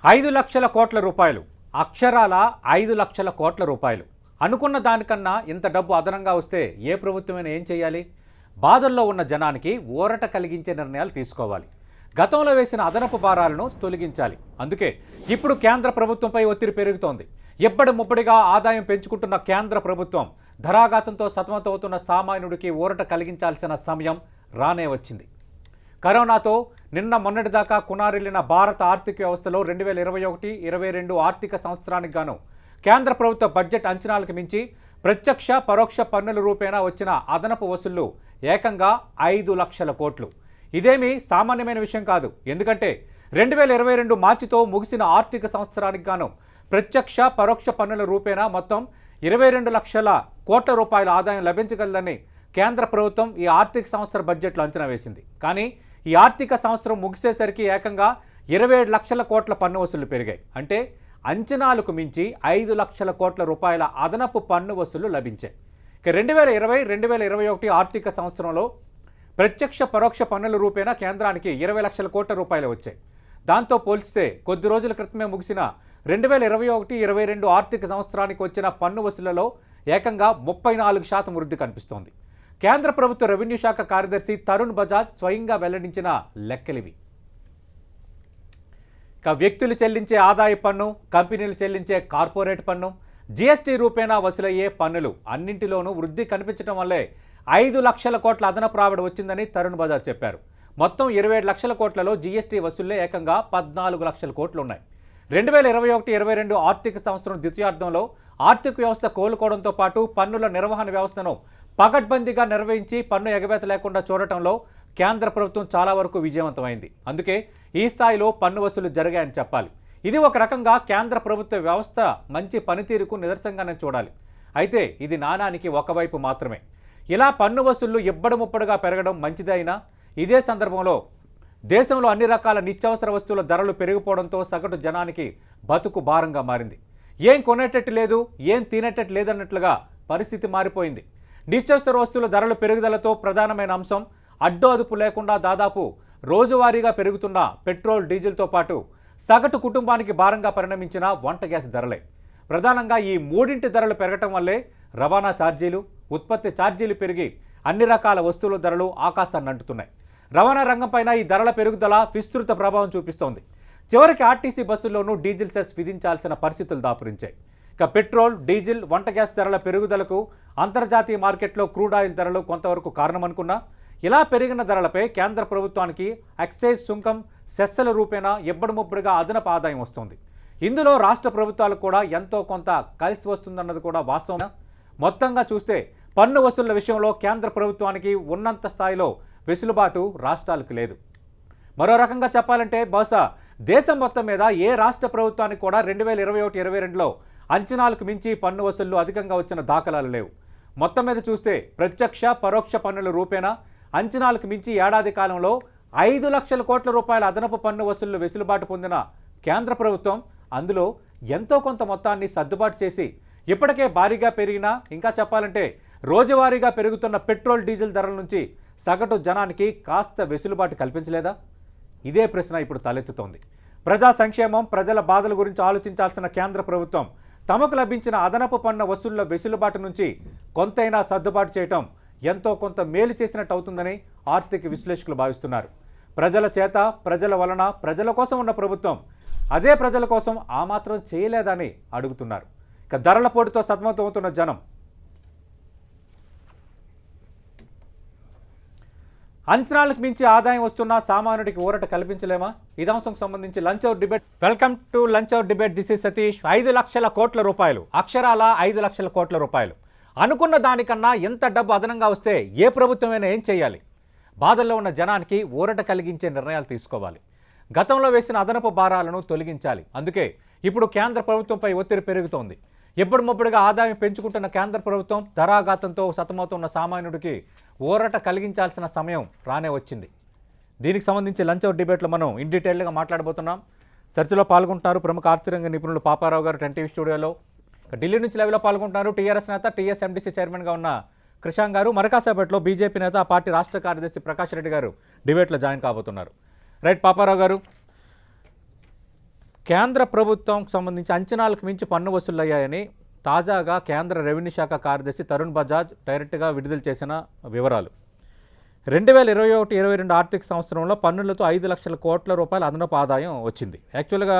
₹5,00,000 అక్షరాల ₹5,00,000 అనుకున్న దానికన్నా ఇంత డబ్బు అదనంగా వస్తే ఏ ప్రభుత్వమైనా ఏం చేయాలి? బాధల్లో ఉన్న జనానికి ఊరట కలిగించే నిర్ణయాలు తీసుకోవాలి. గతంలో వేసిన అదనపు భారాలను తొలగించాలి. అందుకే ఇప్పుడు కేంద్ర ప్రభుత్వంపై ఒత్తిడి పెరుగుతోంది. ఎప్పటి ముప్పటిగా ఆదాయం పెంచుకుంటున్న కేంద్ర ప్రభుత్వం ధరాఘాతంతో సతమతమవుతున్న సామాన్యుడికి ఊరట కలిగించాల్సిన సమయం రానే వచ్చింది. కరోనాతో నిన్న మొన్నటిదాకా కునారిల్లిన భారత ఆర్థిక వ్యవస్థలో 2021-22 ఆర్థిక సంవత్సరానికి గాను కేంద్ర ప్రభుత్వ బడ్జెట్ అంచనాలకు మించి ప్రత్యక్ష పరోక్ష పన్నుల రూపేణా వచ్చిన అదనపు వసూళ్లు ఏకంగా 5,00,000 కోట్లు. ఇదేమీ సామాన్యమైన విషయం కాదు. ఎందుకంటే 2022 మార్చితో ముగిసిన ఆర్థిక సంవత్సరానికి గాను ప్రత్యక్ష పరోక్ష పన్నుల రూపేణా మొత్తం 22 లక్షల కోట్ల రూపాయల ఆదాయం లభించగలదని కేంద్ర ప్రభుత్వం ఈ ఆర్థిక సంవత్సర బడ్జెట్లో అంచనా వేసింది. కానీ ఈ ఆర్థిక సంవత్సరం ముగిసేసరికి ఏకంగా 27 లక్షల కోట్ల పన్ను వసూళ్లు పెరిగాయి. అంటే అంచనాలకు మించి 5 లక్షల కోట్ల రూపాయల అదనపు పన్ను వసూళ్లు లభించాయి. ఇక 2020-2021 ఆర్థిక సంవత్సరంలో ప్రత్యక్ష పరోక్ష పన్నుల రూపేణా కేంద్రానికి 20 లక్షల కోట్ల రూపాయలు వచ్చాయి. దాంతో పోల్చితే కొద్ది రోజుల క్రితమే ముగిసిన 2021-22 ఆర్థిక సంవత్సరానికి వచ్చిన పన్ను వసూళ్లలో ఏకంగా 34% వృద్ధి కనిపిస్తోంది. కేంద్ర ప్రభుత్వ రెవెన్యూ శాఖ కార్యదర్శి తరుణ్ బజాజ్ స్వయంగా వెల్లడించిన లెక్కలివి. ఇక వ్యక్తులు చెల్లించే ఆదాయ పన్ను, కంపెనీలు చెల్లించే కార్పొరేట్ పన్ను, జీఎస్టీ రూపేణా వసూలయ్యే పన్నులు అన్నింటిలోనూ వృద్ధి కనిపించడం వల్లే 5 లక్షల కోట్ల అదనపు రాబడి వచ్చిందని తరుణ్ బజాజ్ చెప్పారు. మొత్తం 27 లక్షల కోట్లలో జీఎస్టీ వసూళ్లే ఏకంగా 14 లక్షల కోట్లు ఉన్నాయి. 2021-22 ఆర్థిక సంవత్సరం ద్వితీయార్థంలో ఆర్థిక వ్యవస్థ కోలుకోవడంతో పాటు పన్నుల నిర్వహణ వ్యవస్థను పకడ్బందీగా నిర్వహించి పన్ను ఎగవేత లేకుండా చూడటంలో కేంద్ర ప్రభుత్వం చాలా వరకు విజయవంతమైంది. అందుకే ఈ స్థాయిలో పన్ను వసూలు జరిగాయని చెప్పాలి. ఇది ఒక రకంగా కేంద్ర ప్రభుత్వ వ్యవస్థ మంచి పనితీరుకు నిదర్శనంగానే చూడాలి. అయితే ఇది నాణానికి ఒకవైపు మాత్రమే. ఇలా పన్ను వసూళ్లు ఇబ్బడిముబ్బడిగా పెరగడం మంచిదే అయినా ఇదే సందర్భంలో దేశంలో అన్ని రకాల నిత్యావసర వస్తువుల ధరలు పెరిగిపోవడంతో సగటు జనానికి బతుకు భారంగా మారింది. ఏం కొనేటట్టు లేదు, ఏం తినేటట్టు లేదన్నట్లుగా పరిస్థితి మారిపోయింది. నిత్యావసర వస్తువుల ధరల పెరుగుదలతో ప్రధానమైన అంశం అడ్డు అదుపు లేకుండా దాదాపు రోజువారీగా పెరుగుతున్న పెట్రోల్, డీజిల్తో పాటు సగటు కుటుంబానికి భారంగా పరిణమించిన వంట గ్యాస్ ధరలే. ప్రధానంగా ఈ మూడింటి ధరలు పెరగటం వల్లే రవాణా ఛార్జీలు, ఉత్పత్తి ఛార్జీలు పెరిగి అన్ని రకాల వస్తువుల ధరలు ఆకాశాన్ని అంటుతున్నాయి. రవాణా రంగంపైన ఈ ధరల పెరుగుదల విస్తృత ప్రభావం చూపిస్తోంది. చివరికి ఆర్టీసీ బస్సుల్లోనూ డీజిల్ సెస్ విధించాల్సిన పరిస్థితులు దాపురించాయి. ఇక పెట్రోల్, డీజిల్, వంట గ్యాస్ ధరల పెరుగుదలకు అంతర్జాతీయ మార్కెట్లో క్రూడ్ ఆయిల్ ధరలు కొంతవరకు కారణమనుకున్నా ఇలా పెరిగిన ధరలపై కేంద్ర ప్రభుత్వానికి ఎక్సైజ్ సుంకం, సెస్సల రూపేణా ఇబ్బడిముబ్బడిగా అదనపు ఆదాయం వస్తోంది. ఇందులో రాష్ట్ర ప్రభుత్వాలకు కూడా ఎంతో కొంత కలిసి వస్తుందన్నది కూడా వాస్తవం. మొత్తంగా చూస్తే పన్ను వసూళ్ల విషయంలో కేంద్ర ప్రభుత్వానికి ఉన్నంత స్థాయిలో వెసులుబాటు రాష్ట్రాలకు లేదు. మరో రకంగా చెప్పాలంటే బహుశా దేశం మొత్తం మీద ఏ రాష్ట్ర ప్రభుత్వానికి కూడా 2021-22లో అంచనాలకు మించి పన్ను వసూళ్లు అధికంగా వచ్చిన దాఖలాలు లేవు. మొత్తం మీద చూస్తే ప్రత్యక్ష పరోక్ష పన్నుల రూపేణా అంచనాలకు మించి ఏడాది కాలంలో 5 లక్షల కోట్ల రూపాయల అదనపు పన్ను వసూళ్లు వెసులుబాటు పొందిన కేంద్ర ప్రభుత్వం అందులో ఎంతో కొంత మొత్తాన్ని సర్దుబాటు చేసి ఇప్పటికే భారీగా పెరిగినా, ఇంకా చెప్పాలంటే రోజువారీగా పెరుగుతున్న పెట్రోల్, డీజిల్ ధరల నుంచి సగటు జనానికి కాస్త వెసులుబాటు కల్పించలేదా? ఇదే ప్రశ్న ఇప్పుడు తలెత్తుతోంది. ప్రజా సంక్షేమం, ప్రజల బాధల గురించి ఆలోచించాల్సిన కేంద్ర ప్రభుత్వం తమకు లభించిన అదనపు పన్ను వసూళ్ల వెసులుబాటు నుంచి కొంతైనా సర్దుబాటు చేయటం ఎంతో కొంత మేలు చేసినట్టు అవుతుందని ఆర్థిక విశ్లేషకులు భావిస్తున్నారు. ప్రజల చేత, ప్రజల వలన, ప్రజల కోసం ఉన్న ప్రభుత్వం అదే ప్రజల కోసం ఆ మాత్రం చేయలేదని అడుగుతున్నారు. ఇక ధరల పోటుతో సతమతమవుతున్న జనం అంచనాలకు మించి ఆదాయం వస్తున్న సామాన్యుడికి ఊరట కల్పించలేమా? ఇదే అంశంకు సంబంధించి lunch hour debate. Welcome to lunch hour debate. This is Satish. 5 లక్షల కోట్ల రూపాయలు, అక్షరాల 5 లక్షల కోట్ల రూపాయలు. అనుకున్న దానికన్నా ఎంత డబ్బు అదనంగా వస్తే ఏ ప్రభుత్వమైనా ఏం చేయాలి? బాధల్లో ఉన్న జనానికి ఊరట కలిగించే నిర్ణయాలు తీసుకోవాలి. గతంలో వేసిన అదనపు భారాలను తొలగించాలి. అందుకే ఇప్పుడు కేంద్ర ప్రభుత్వంపై ఒత్తిడి పెరుగుతోంది. ఎప్పటిమప్పుడుగా ఆదాయం పెంచుకుంటున్న కేంద్ర ప్రభుత్వం ధరాఘాతంతో సతమవుతున్న సామాన్యుడికి ఊరట కలిగించాల్సిన సమయం రానే వచ్చింది. దీనికి సంబంధించి లంచ్ అవర్ డిబేట్లో మనం ఇన్ డీటెయిల్గా మాట్లాడబోతున్నాం. చర్చలో పాల్గొంటున్నారు ప్రముఖ ఆర్థిక రంగ నిపుణులు పాపారావు గారు 10 టీవీ స్టూడియోలో. ఢిల్లీ నుంచి లైవ్లో పాల్గొంటున్నారు టీఆర్ఎస్ నేత, టీఎస్ఎండీసీ చైర్మన్గా ఉన్న కృషాంక్ గారు. మరకాసేపట్లో బీజేపీ నేత, ఆ పార్టీ రాష్ట్ర కార్యదర్శి ప్రకాష్ రెడ్డి గారు డిబేట్లో జాయిన్ కాబోతున్నారు. రైట్ పాపారావు గారు, కేంద్ర ప్రభుత్వంకి సంబంధించి అంచనాలకు మించి పన్ను వసూలయ్యాయని తాజాగా కేంద్ర రెవెన్యూ శాఖ కార్యదర్శి తరుణ్ బజాజ్ డైరెక్ట్గా విడుదల చేసిన వివరాలు. 2021-22 ఆర్థిక సంవత్సరంలో పన్నులతో 5 లక్షల కోట్ల రూపాయల అదనపు ఆదాయం వచ్చింది. యాక్చువల్గా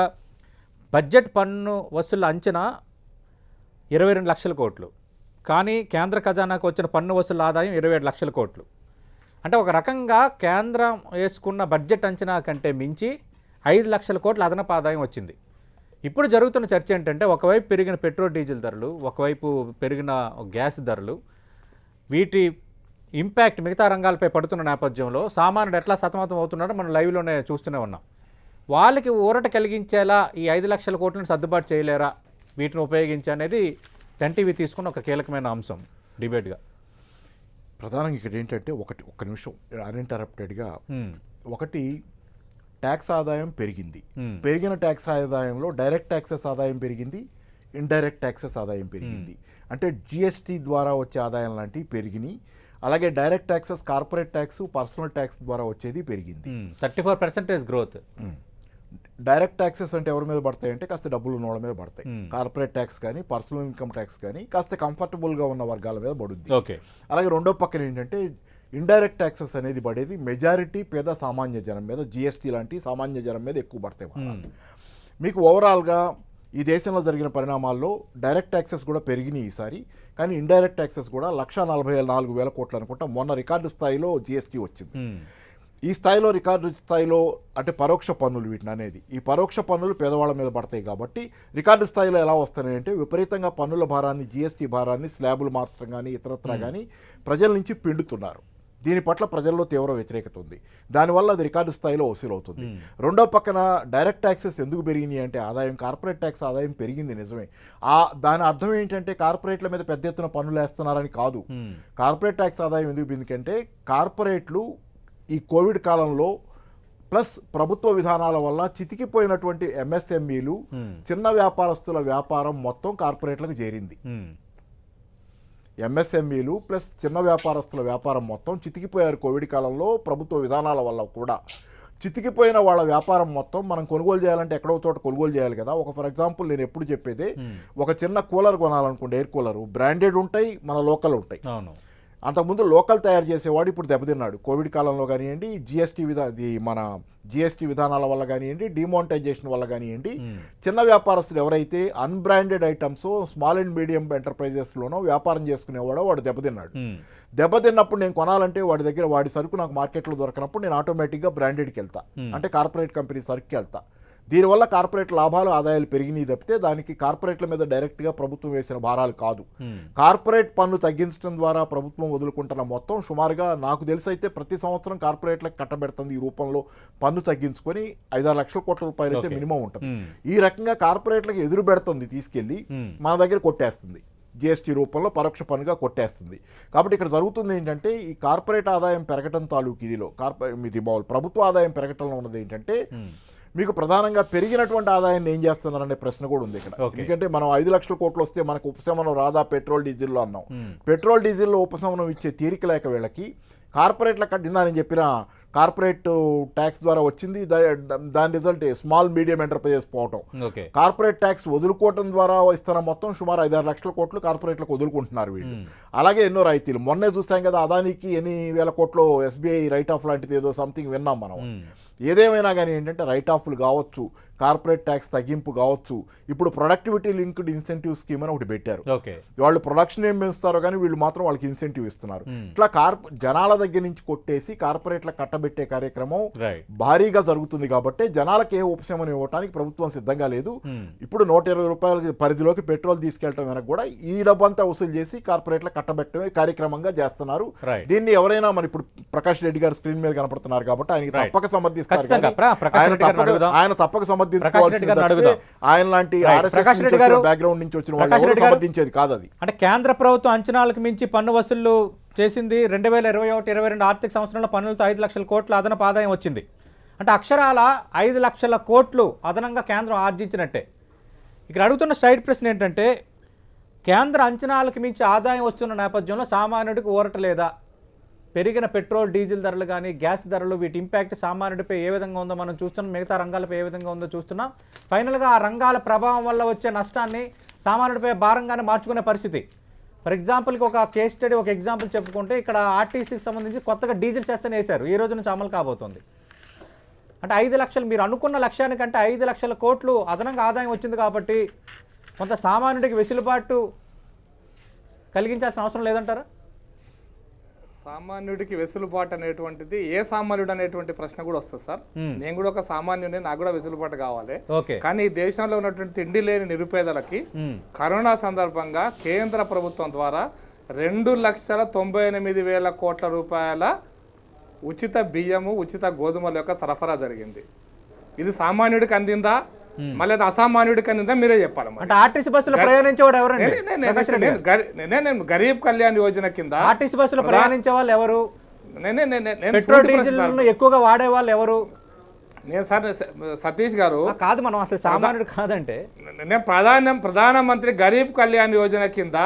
బడ్జెట్ పన్ను వసూళ్ల అంచనా 22 లక్షల కోట్లు, కానీ కేంద్ర ఖజానాకు వచ్చిన పన్ను వసూళ్ల ఆదాయం 27 లక్షల కోట్లు. అంటే ఒక రకంగా కేంద్రం వేసుకున్న బడ్జెట్ అంచనా కంటే మించి 5 లక్షల కోట్ల అదనపు ఆదాయం వచ్చింది. ఇప్పుడు జరుగుతున్న చర్చ ఏంటంటే, ఒకవైపు పెరిగిన పెట్రోల్ డీజిల్ ధరలు, ఒకవైపు పెరిగిన గ్యాస్ ధరలు, వీటి ఇంపాక్ట్ మిగతా రంగాలపై పడుతున్న నేపథ్యంలో సామాన్యుడు ఎట్లా సతమతం అవుతున్నాడో మనం లైవ్లోనే చూస్తూనే ఉన్నాం. వాళ్ళకి ఊరట కలిగించేలా ఈ 5 లక్షల కోట్లను సర్దుబాటు చేయలేరా, వీటిని ఉపయోగించి అనేది ఎన్టీవీ తీసుకున్న ఒక కీలకమైన అంశం డిబేట్గా. ప్రధానంగా ఇక్కడ ఏంటంటే ఒక్క నిమిషం అన్ఇంటరప్టెడ్గా ఒకటి, ట్యాక్స్ ఆదాయం పెరిగింది. పెరిగిన ట్యాక్స్ ఆదాయంలో డైరెక్ట్ ట్యాక్సెస్ ఆదాయం పెరిగింది, ఇండైరెక్ట్ ట్యాక్సెస్ ఆదాయం పెరిగింది. అంటే జిఎస్టీ ద్వారా వచ్చే ఆదాయం లాంటివి పెరిగినాయి. అలాగే direct taxes, corporate tax, personal tax ద్వారా వచ్చేది పెరిగింది. 34% గ్రోత్. డైరెక్ట్ ట్యాక్సెస్ అంటే ఎవరి మీద పడతాయి అంటే కాస్త డబ్బులు ఉన్న వాళ్ళ మీద పడతాయి. కార్పొరేట్ ట్యాక్స్ కానీ పర్సనల్ ఇన్కమ్ ట్యాక్స్ కానీ కాస్త కంఫర్టబుల్గా ఉన్న వర్గాల మీద పడుద్ది. అలాగే రెండో పక్కన ఏంటంటే ఇండైరెక్ట్ ట్యాక్సెస్ అనేది పడేది మెజారిటీ పేద సామాన్య జనం మీద, జిఎస్టీ లాంటి సామాన్య జనం మీద ఎక్కువ పడతాయి. మీకు ఓవరాల్గా ఈ దేశంలో జరిగిన పరిణామాల్లో డైరెక్ట్ ట్యాక్సెస్ కూడా పెరిగినాయి ఈసారి, కానీ ఇండైరెక్ట్ ట్యాక్సెస్ కూడా 1,44,000 కోట్లు అనుకుంటా మొన్న రికార్డు స్థాయిలో జిఎస్టీ వచ్చింది. ఈ స్థాయిలో రికార్డు స్థాయిలో అంటే పరోక్ష పన్నులు వీటిని అనేది, ఈ పరోక్ష పన్నులు పేదవాళ్ళ మీద పడతాయి కాబట్టి రికార్డు స్థాయిలో ఎలా వస్తున్నాయంటే విపరీతంగా పన్నుల భారాన్ని, జిఎస్టీ భారాన్ని స్లాబులు మార్చడం కానీ ఇతరత్రా కానీ ప్రజల నుంచి పిండుతున్నారు. దీని పట్ల ప్రజల్లో తీవ్ర వ్యతిరేకత ఉంది. దానివల్ల అది రికార్డు స్థాయిలో వసూలు అవుతుంది. రెండో పక్కన డైరెక్ట్ ట్యాక్సెస్ ఎందుకు పెరిగినాయి అంటే ఆదాయం, కార్పొరేట్ ట్యాక్స్ ఆదాయం పెరిగింది నిజమే. దాని అర్థం ఏంటంటే కార్పొరేట్ల మీద పెద్ద ఎత్తున పన్నులు వేస్తున్నారని కాదు. కార్పొరేట్ ట్యాక్స్ ఆదాయం ఎందుకు ఎందుకంటే కార్పొరేట్లు ఈ కోవిడ్ కాలంలో ప్లస్ ప్రభుత్వ విధానాల వల్ల చితికిపోయినటువంటి ఎంఎస్ఎంఈలు, చిన్న వ్యాపారస్తుల వ్యాపారం మొత్తం కార్పొరేట్లకు చేరింది. ఎంఎస్ఎంఈలు ప్లస్ చిన్న వ్యాపారస్తుల వ్యాపారం మొత్తం చితికిపోయారు కోవిడ్ కాలంలో ప్రభుత్వ విధానాల వల్ల కూడా. చితికిపోయిన వాళ్ళ వ్యాపారం మొత్తం మనం కొనుగోలు చేయాలంటే ఎక్కడో చోట కొనుగోలు చేయాలి కదా. ఫర్ ఎగ్జాంపుల్ నేను ఎప్పుడు చెప్పేదే, ఒక చిన్న కూలర్ కొనాలనుకోండి, ఎయిర్ కూలరు బ్రాండెడ్ ఉంటాయి, మన లోకల్ ఉంటాయి. అంతకుముందు లోకల్ తయారు చేసేవాడు ఇప్పుడు దెబ్బతిన్నాడు కోవిడ్ కాలంలో కానివ్వండి, మన జిఎస్టీ విధానాల వల్ల కానివ్వండి, డిమానిటైజేషన్ వల్ల కానివ్వండి. చిన్న వ్యాపారస్తులు ఎవరైతే unbranded items small and medium ఎంటర్ప్రైజెస్లోనో వ్యాపారం చేసుకునేవాడో వాడు దెబ్బతిన్నాడు. దెబ్బతిన్నప్పుడు నేను కొనాలంటే వాడి సరుకు నాకు మార్కెట్లో దొరకనప్పుడు నేను ఆటోమేటిక్గా బ్రాండెడ్కి వెళ్తా, అంటే కార్పొరేట్ కంపెనీ సరుకుకి వెళ్తా. దీనివల్ల కార్పొరేట్ లాభాలు, ఆదాయాలు పెరిగినాయి తప్పితే దానికి కార్పొరేట్ల మీద డైరెక్ట్గా ప్రభుత్వం వేసిన భారాలు కాదు. కార్పొరేట్ పన్ను తగ్గించడం ద్వారా ప్రభుత్వం వదులుకుంటున్న మొత్తం సుమారుగా నాకు తెలిసైతే ప్రతి సంవత్సరం కార్పొరేట్లకు కట్టబెడుతుంది ఈ రూపంలో పన్ను తగ్గించుకొని 5-6 లక్షల కోట్ల రూపాయలు అయితే మినిమం ఉంటుంది. ఈ రకంగా కార్పొరేట్లకు ఎదురు పెడుతుంది, తీసుకెళ్లి మన దగ్గర కొట్టేస్తుంది, జిఎస్టీ రూపంలో పరోక్ష పన్నుగా కొట్టేస్తుంది. కాబట్టి ఇక్కడ జరుగుతుంది ఏంటంటే ఈ కార్పొరేట్ ఆదాయం పెరగటం తాలూకు ఇదిలో ప్రభుత్వ ఆదాయం పెరగటంలో ఉన్నది ఏంటంటే మీకు ప్రధానంగా పెరిగినటువంటి ఆదాయాన్ని ఏం చేస్తున్నారనే ప్రశ్న కూడా ఉంది ఇక్కడ. ఎందుకంటే మనం 5 లక్షల కోట్లు వస్తే మనకు ఉపశమనం రాదా పెట్రోల్ డీజిల్లో అన్నాం. పెట్రోల్ డీజిల్లో ఉపశమనం ఇచ్చే తీరిక లేక వీళ్ళకి కార్పొరేట్ల కట్టిందా నేను చెప్పిన కార్పొరేట్ ట్యాక్స్ ద్వారా వచ్చింది, దాని రిజల్ట్ స్మాల్ మీడియం ఎంటర్ప్రైజెస్ పోవటం. కార్పొరేట్ ట్యాక్స్ వదులుకోవటం ద్వారా ఇస్తున్న మొత్తం సుమారు 5-6 లక్షల కోట్లు కార్పొరేట్లకు వదులుకుంటున్నారు వీళ్ళు. అలాగే ఎన్నో రాయితీలు మొన్నే చూసాం కదా, అదానికి ఎన్ని వేల కోట్లు ఎస్బీఐ రైట్ ఆఫ్ లాంటిది ఏదో సంథింగ్ విన్నాం మనం. ఏదేమైనా కానీ ఏంటంటే రైట్ ఆఫ్లు కావచ్చు, కార్పొరేట్ ట్యాక్స్ తగ్గింపు కావచ్చు, ఇప్పుడు ప్రొడక్టివిటీ లింక్డ్ ఇన్సెంటివ్ స్కీమ్ అని ఒకటి పెట్టారు. వాళ్ళు ప్రొడక్షన్ ఏం పెంచుతారో కానీ వీళ్ళు మాత్రం వాళ్ళకి ఇన్సెంటివ్ ఇస్తున్నారు. ఇట్లా జనాల దగ్గర నుంచి కొట్టేసి కార్పొరేట్ల కట్టబెట్టే కార్యక్రమం భారీగా జరుగుతుంది. కాబట్టి జనాలకు ఏ ఉపశమనం ఇవ్వడానికి ప్రభుత్వం సిద్ధంగా లేదు. ఇప్పుడు 120 రూపాయల పరిధిలోకి పెట్రోల్ తీసుకెళ్లడం వెనక కూడా ఈ డబ్బంతా వసూలు చేసి కార్పొరేట్ల కట్టబెట్టమే కార్యక్రమంగా చేస్తున్నారు. దీన్ని ఎవరైనా మన ఇప్పుడు ప్రకాష్ రెడ్డి గారు స్క్రీన్ మీద కనపడుతున్నారు కాబట్టి ఆయనకి తప్పక సమర్థిస్తారు, ఆయన తప్పక ఆయన లాంటి బ్యాక్గ్రౌండ్ నుంచి వచ్చిన వాళ్ళు సమర్థించేది కాదు అది. అంటే కేంద్ర ప్రభుత్వం అంచనాలకు మించి పన్ను వసూళ్లు చేసింది. 2021-22 ఆర్థిక సంవత్సరంలో పన్నులతో 5 లక్షల కోట్ల అదనపు ఆదాయం వచ్చింది. అంటే అక్షరాల 5 లక్షల కోట్లు అదనంగా కేంద్రం ఆర్జించినట్టే. ఇక్కడ అడుగుతున్న స్ట్రైట్ ప్రశ్న ఏంటంటే, కేంద్ర అంచనాలకు మించి ఆదాయం వస్తున్న నేపథ్యంలో సామాన్యుడికి ఊరట లేదా? పెరిగిన పెట్రోల్ డీజిల్ ధరలు కానీ గ్యాస్ ధరలు వీటి ఇంపాక్ట్ సామాన్యుడిపై ఏ విధంగా ఉందో మనం చూస్తున్నాం, మిగతా రంగాలపై ఏ విధంగా ఉందో చూస్తున్నాం. ఫైనల్గా ఆ రంగాల ప్రభావం వల్ల వచ్చే నష్టాన్ని సామాన్యుడిపై భారంగానే మార్చుకునే పరిస్థితి. ఫర్ ఎగ్జాంపుల్కి ఒక కేస్ స్టడీ, ఒక ఎగ్జాంపుల్ చెప్పుకుంటే ఇక్కడ ఆర్టీసీకి సంబంధించి కొత్తగా డీజిల్ సెస్ వేశారు, ఈ రోజు నుంచి అమలు కాబోతోంది. అంటే 5 లక్షలు మీరు అనుకున్న లక్ష్యానికంటే 5 లక్షల కోట్లు అదనంగా ఆదాయం వచ్చింది కాబట్టి కొంత సామాన్యుడికి వెసులుబాటు కలిగించాల్సిన అవసరం లేదంటారా? సామాన్యుడికి వెసులుబాటు అనేటువంటిది ఏ సామాన్యుడు అనేటువంటి ప్రశ్న కూడా వస్తుంది సార్. నేను కూడా ఒక సామాన్యుడిని, నాకు కూడా వెసులుబాటు కావాలి. కానీ ఈ దేశంలో ఉన్నటువంటి తిండి లేని నిరుపేదలకి కరోనా సందర్భంగా కేంద్ర ప్రభుత్వం ద్వారా 2,98,000 కోట్ల రూపాయల ఉచిత బియ్యము, ఉచిత గోధుమల యొక్క సరఫరా జరిగింది. ఇది సామాన్యుడికి అందిందా, మళ్ళీ అది అసామాన్యుడికి అందిందా మీరే చెప్పాలి. అంటే ఆర్టీసీ బస్సులో ప్రయాణించేవాడు ఎవరండి? నేను గరీబ్ కళ్యాణ్ యోజన కింద ఆర్టీసీ బస్సులో ప్రయాణించే వాళ్ళు ఎవరు? పెట్రోల్ డీజిల్ ఎక్కువగా వాడే వాళ్ళు ఎవరు? నేను సార్ సతీష్ గారు కాదు, మనం అసలు సామాన్యుడు కాదంటే నేను ప్రధానమంత్రి గరీబ్ కళ్యాణ్ యోజన కింద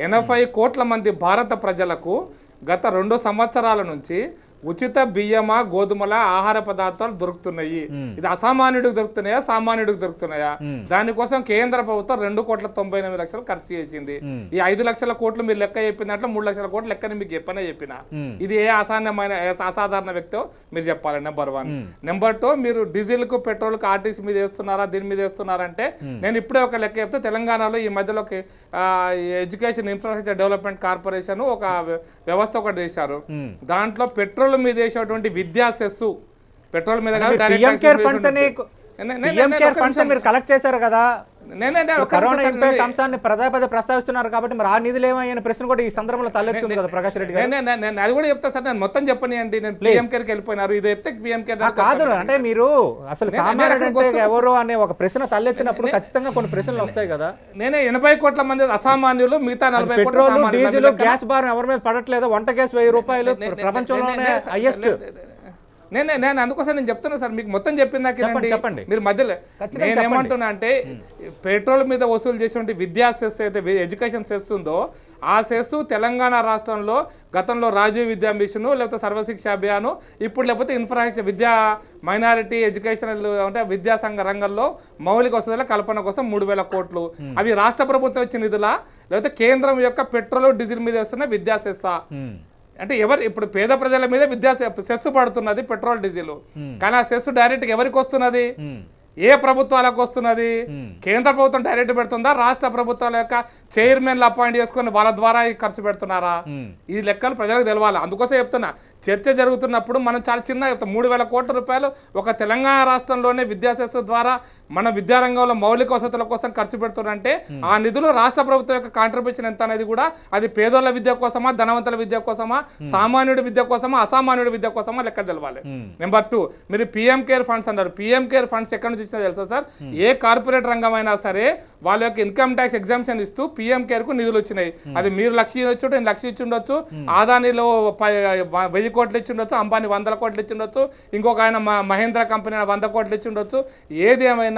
80 కోట్ల మంది భారత ప్రజలకు గత 2 సంవత్సరాల నుంచి ఉచిత బియ్యమా, గోధుమల ఆహార పదార్థాలు దొరుకుతున్నాయి. ఇది అసామాన్యుడికి దొరుకుతున్నాయా, సామాన్యుడికి దొరుకుతున్నాయా? దానికోసం కేంద్ర ప్రభుత్వం 2,98,00,000 ఖర్చు చేసింది. ఈ 5 లక్షల కోట్లు మీరు లెక్క చెప్పిన దాంట్లో 3 లక్షల కోట్లు లెక్కని మీకు చెప్పిన ఇది ఏ అసాధారణ వ్యక్తో మీరు చెప్పాలి. నెంబర్ 1. నెంబర్ 2, మీరు డీజిల్ కు పెట్రోల్ కు ఆర్టీసీ మీద వేస్తున్నారా, దీని మీద వేస్తున్నారంటే నేను ఇప్పుడే ఒక లెక్క చెప్తే తెలంగాణలో ఈ మధ్యలో ఎడ్యుకేషన్ ఇన్ఫ్రాస్ట్రక్చర్ డెవలప్మెంట్ కార్పొరేషన్ ఒక వ్యవస్థ ఒకటి చేశారు. దాంట్లో పెట్రోల్ మీద వేసేటువంటి విద్యా సెస్సు, పెట్రోల్ మీద మీరు కలెక్ట్ చేశారు కదా, కరోనా ఇంపాక్ట్ అంశాన్ని పదే ప్రస్తావిస్తున్నారు కాబట్టి మరి ఆ నిధులు ఏమయ్యే ప్రశ్న కూడా ఈ సందర్భంలో తలెత్తుంది కదా ప్రకాష్ రెడ్డి గారు. నేను అది కూడా చెప్తా సార్, నేను మొత్తం చెప్పనియండి. నేను పిఎం కేర్కి వెళ్ళిపోయినారు, ఇది చెప్తే పిఎం కేర్ కాదు. అంటే మీరు అసలు సామాన్యుడు ఎవరు అనే ఒక ప్రశ్న తలెత్తినప్పుడు ఖచ్చితంగా కొన్ని ప్రశ్నలు వస్తాయి కదా. నేనే 80 కోట్ల మంది అసామాన్యులు, మిగతా 40 పెట్రోల్ డీజిల్ గ్యాస్ భారం ఎవరి మీద పడట్లేదు, వంట గ్యాస్ 1000 రూపాయలు ప్రపంచంలోనే హైయెస్ట్. నేను అందుకోసం నేను చెప్తున్నా సార్, మీకు మొత్తం చెప్పిందా చెప్పండి. మీరు మధ్యలో నేనేమంటున్నా అంటే పెట్రోల్ మీద వసూలు చేసే విద్యా సెస్ అయితే ఎడ్యుకేషన్ సెస్ ఉందో ఆ సెస్ తెలంగాణ రాష్ట్రంలో గతంలో రాజీవ్ విద్యా మిషన్, లేకపోతే సర్వశిక్ష అభియాన్, ఇప్పుడు లేకపోతే ఇన్ఫ్రాస్ట్రక్చర్ విద్యా మైనారిటీ ఎడ్యుకేషనల్ అంటే విద్యాసంఘ రంగంలో మౌలిక వసతుల కల్పన కోసం 3,000 కోట్లు. అవి రాష్ట్ర ప్రభుత్వం ఇచ్చిన నిధులా, లేకపోతే కేంద్రం యొక్క పెట్రోల్ డీజిల్ మీద వస్తున్న విద్యా సెస్సా? అంటే ఎవరు ఇప్పుడు పేద ప్రజల మీద విద్యా సెస్సు పడుతున్నది పెట్రోల్ డీజిల్, కానీ ఆ సెస్సు డైరెక్ట్గా ఎవరికి వస్తున్నది? ఏ ప్రభుత్వాలకు వస్తున్నది? కేంద్ర ప్రభుత్వం డైరెక్ట్ పెడుతుందా, రాష్ట్ర ప్రభుత్వాల యొక్క చైర్మన్లు అపాయింట్ చేసుకుని వాళ్ళ ద్వారా ఖర్చు పెడుతున్నారా? ఈ లెక్కలు ప్రజలకు తెలవాలి. అందుకోసం చెప్తున్నా, చర్చ జరుగుతున్నప్పుడు మనం చాలా చిన్న చెప్తాం. 3,000 కోట్ల రూపాయలు ఒక తెలంగాణ రాష్ట్రంలోనే విద్యాశాస్త్ర ద్వారా మన విద్యారంగంలో మౌలిక వసతుల కోసం ఖర్చు పెడుతున్నారంటే ఆ నిధులు రాష్ట్ర ప్రభుత్వం యొక్క కాంట్రిబ్యూషన్ ఎంత అనేది కూడా అది పేదోళ్ళ విద్య కోసమా, ధనవంతుల విద్య కోసమా, సామాన్యుడి విద్య కోసమా, అసామాన్యుడి విద్య కోసమా లెక్క తెలవాలి. నెంబర్ 2, మీరు పిఎం కేర్ ఫండ్స్ అన్నారు. పిఎం కేర్ ఫండ్స్ ఎక్కడి నుంచి ఇచ్చినా తెలుసా సార్? ఏ కార్పొరేట్ రంగం అయినా సరే వాళ్ళ యొక్క ఇన్కమ్ ట్యాక్స్ ఎగ్జామ్షన్ ఇస్తూ పిఎం కేర్ కు నిధులు వచ్చినాయి. అది మీరు 1,00,000 ఇవ్వచ్చు, నేను 1,00,000 ఇచ్చి ఉండొచ్చు, ఆదానిలో 1000 కోట్లు ఇచ్చి ఉండొచ్చు, అంబానీ 100 కోట్లు ఇచ్చి ఉండొచ్చు, ఇంకొక ఆయన మహేంద్ర కంపెనీ 100 కోట్లు ఇచ్చి ఉండొచ్చు. ఏది ఏమైనా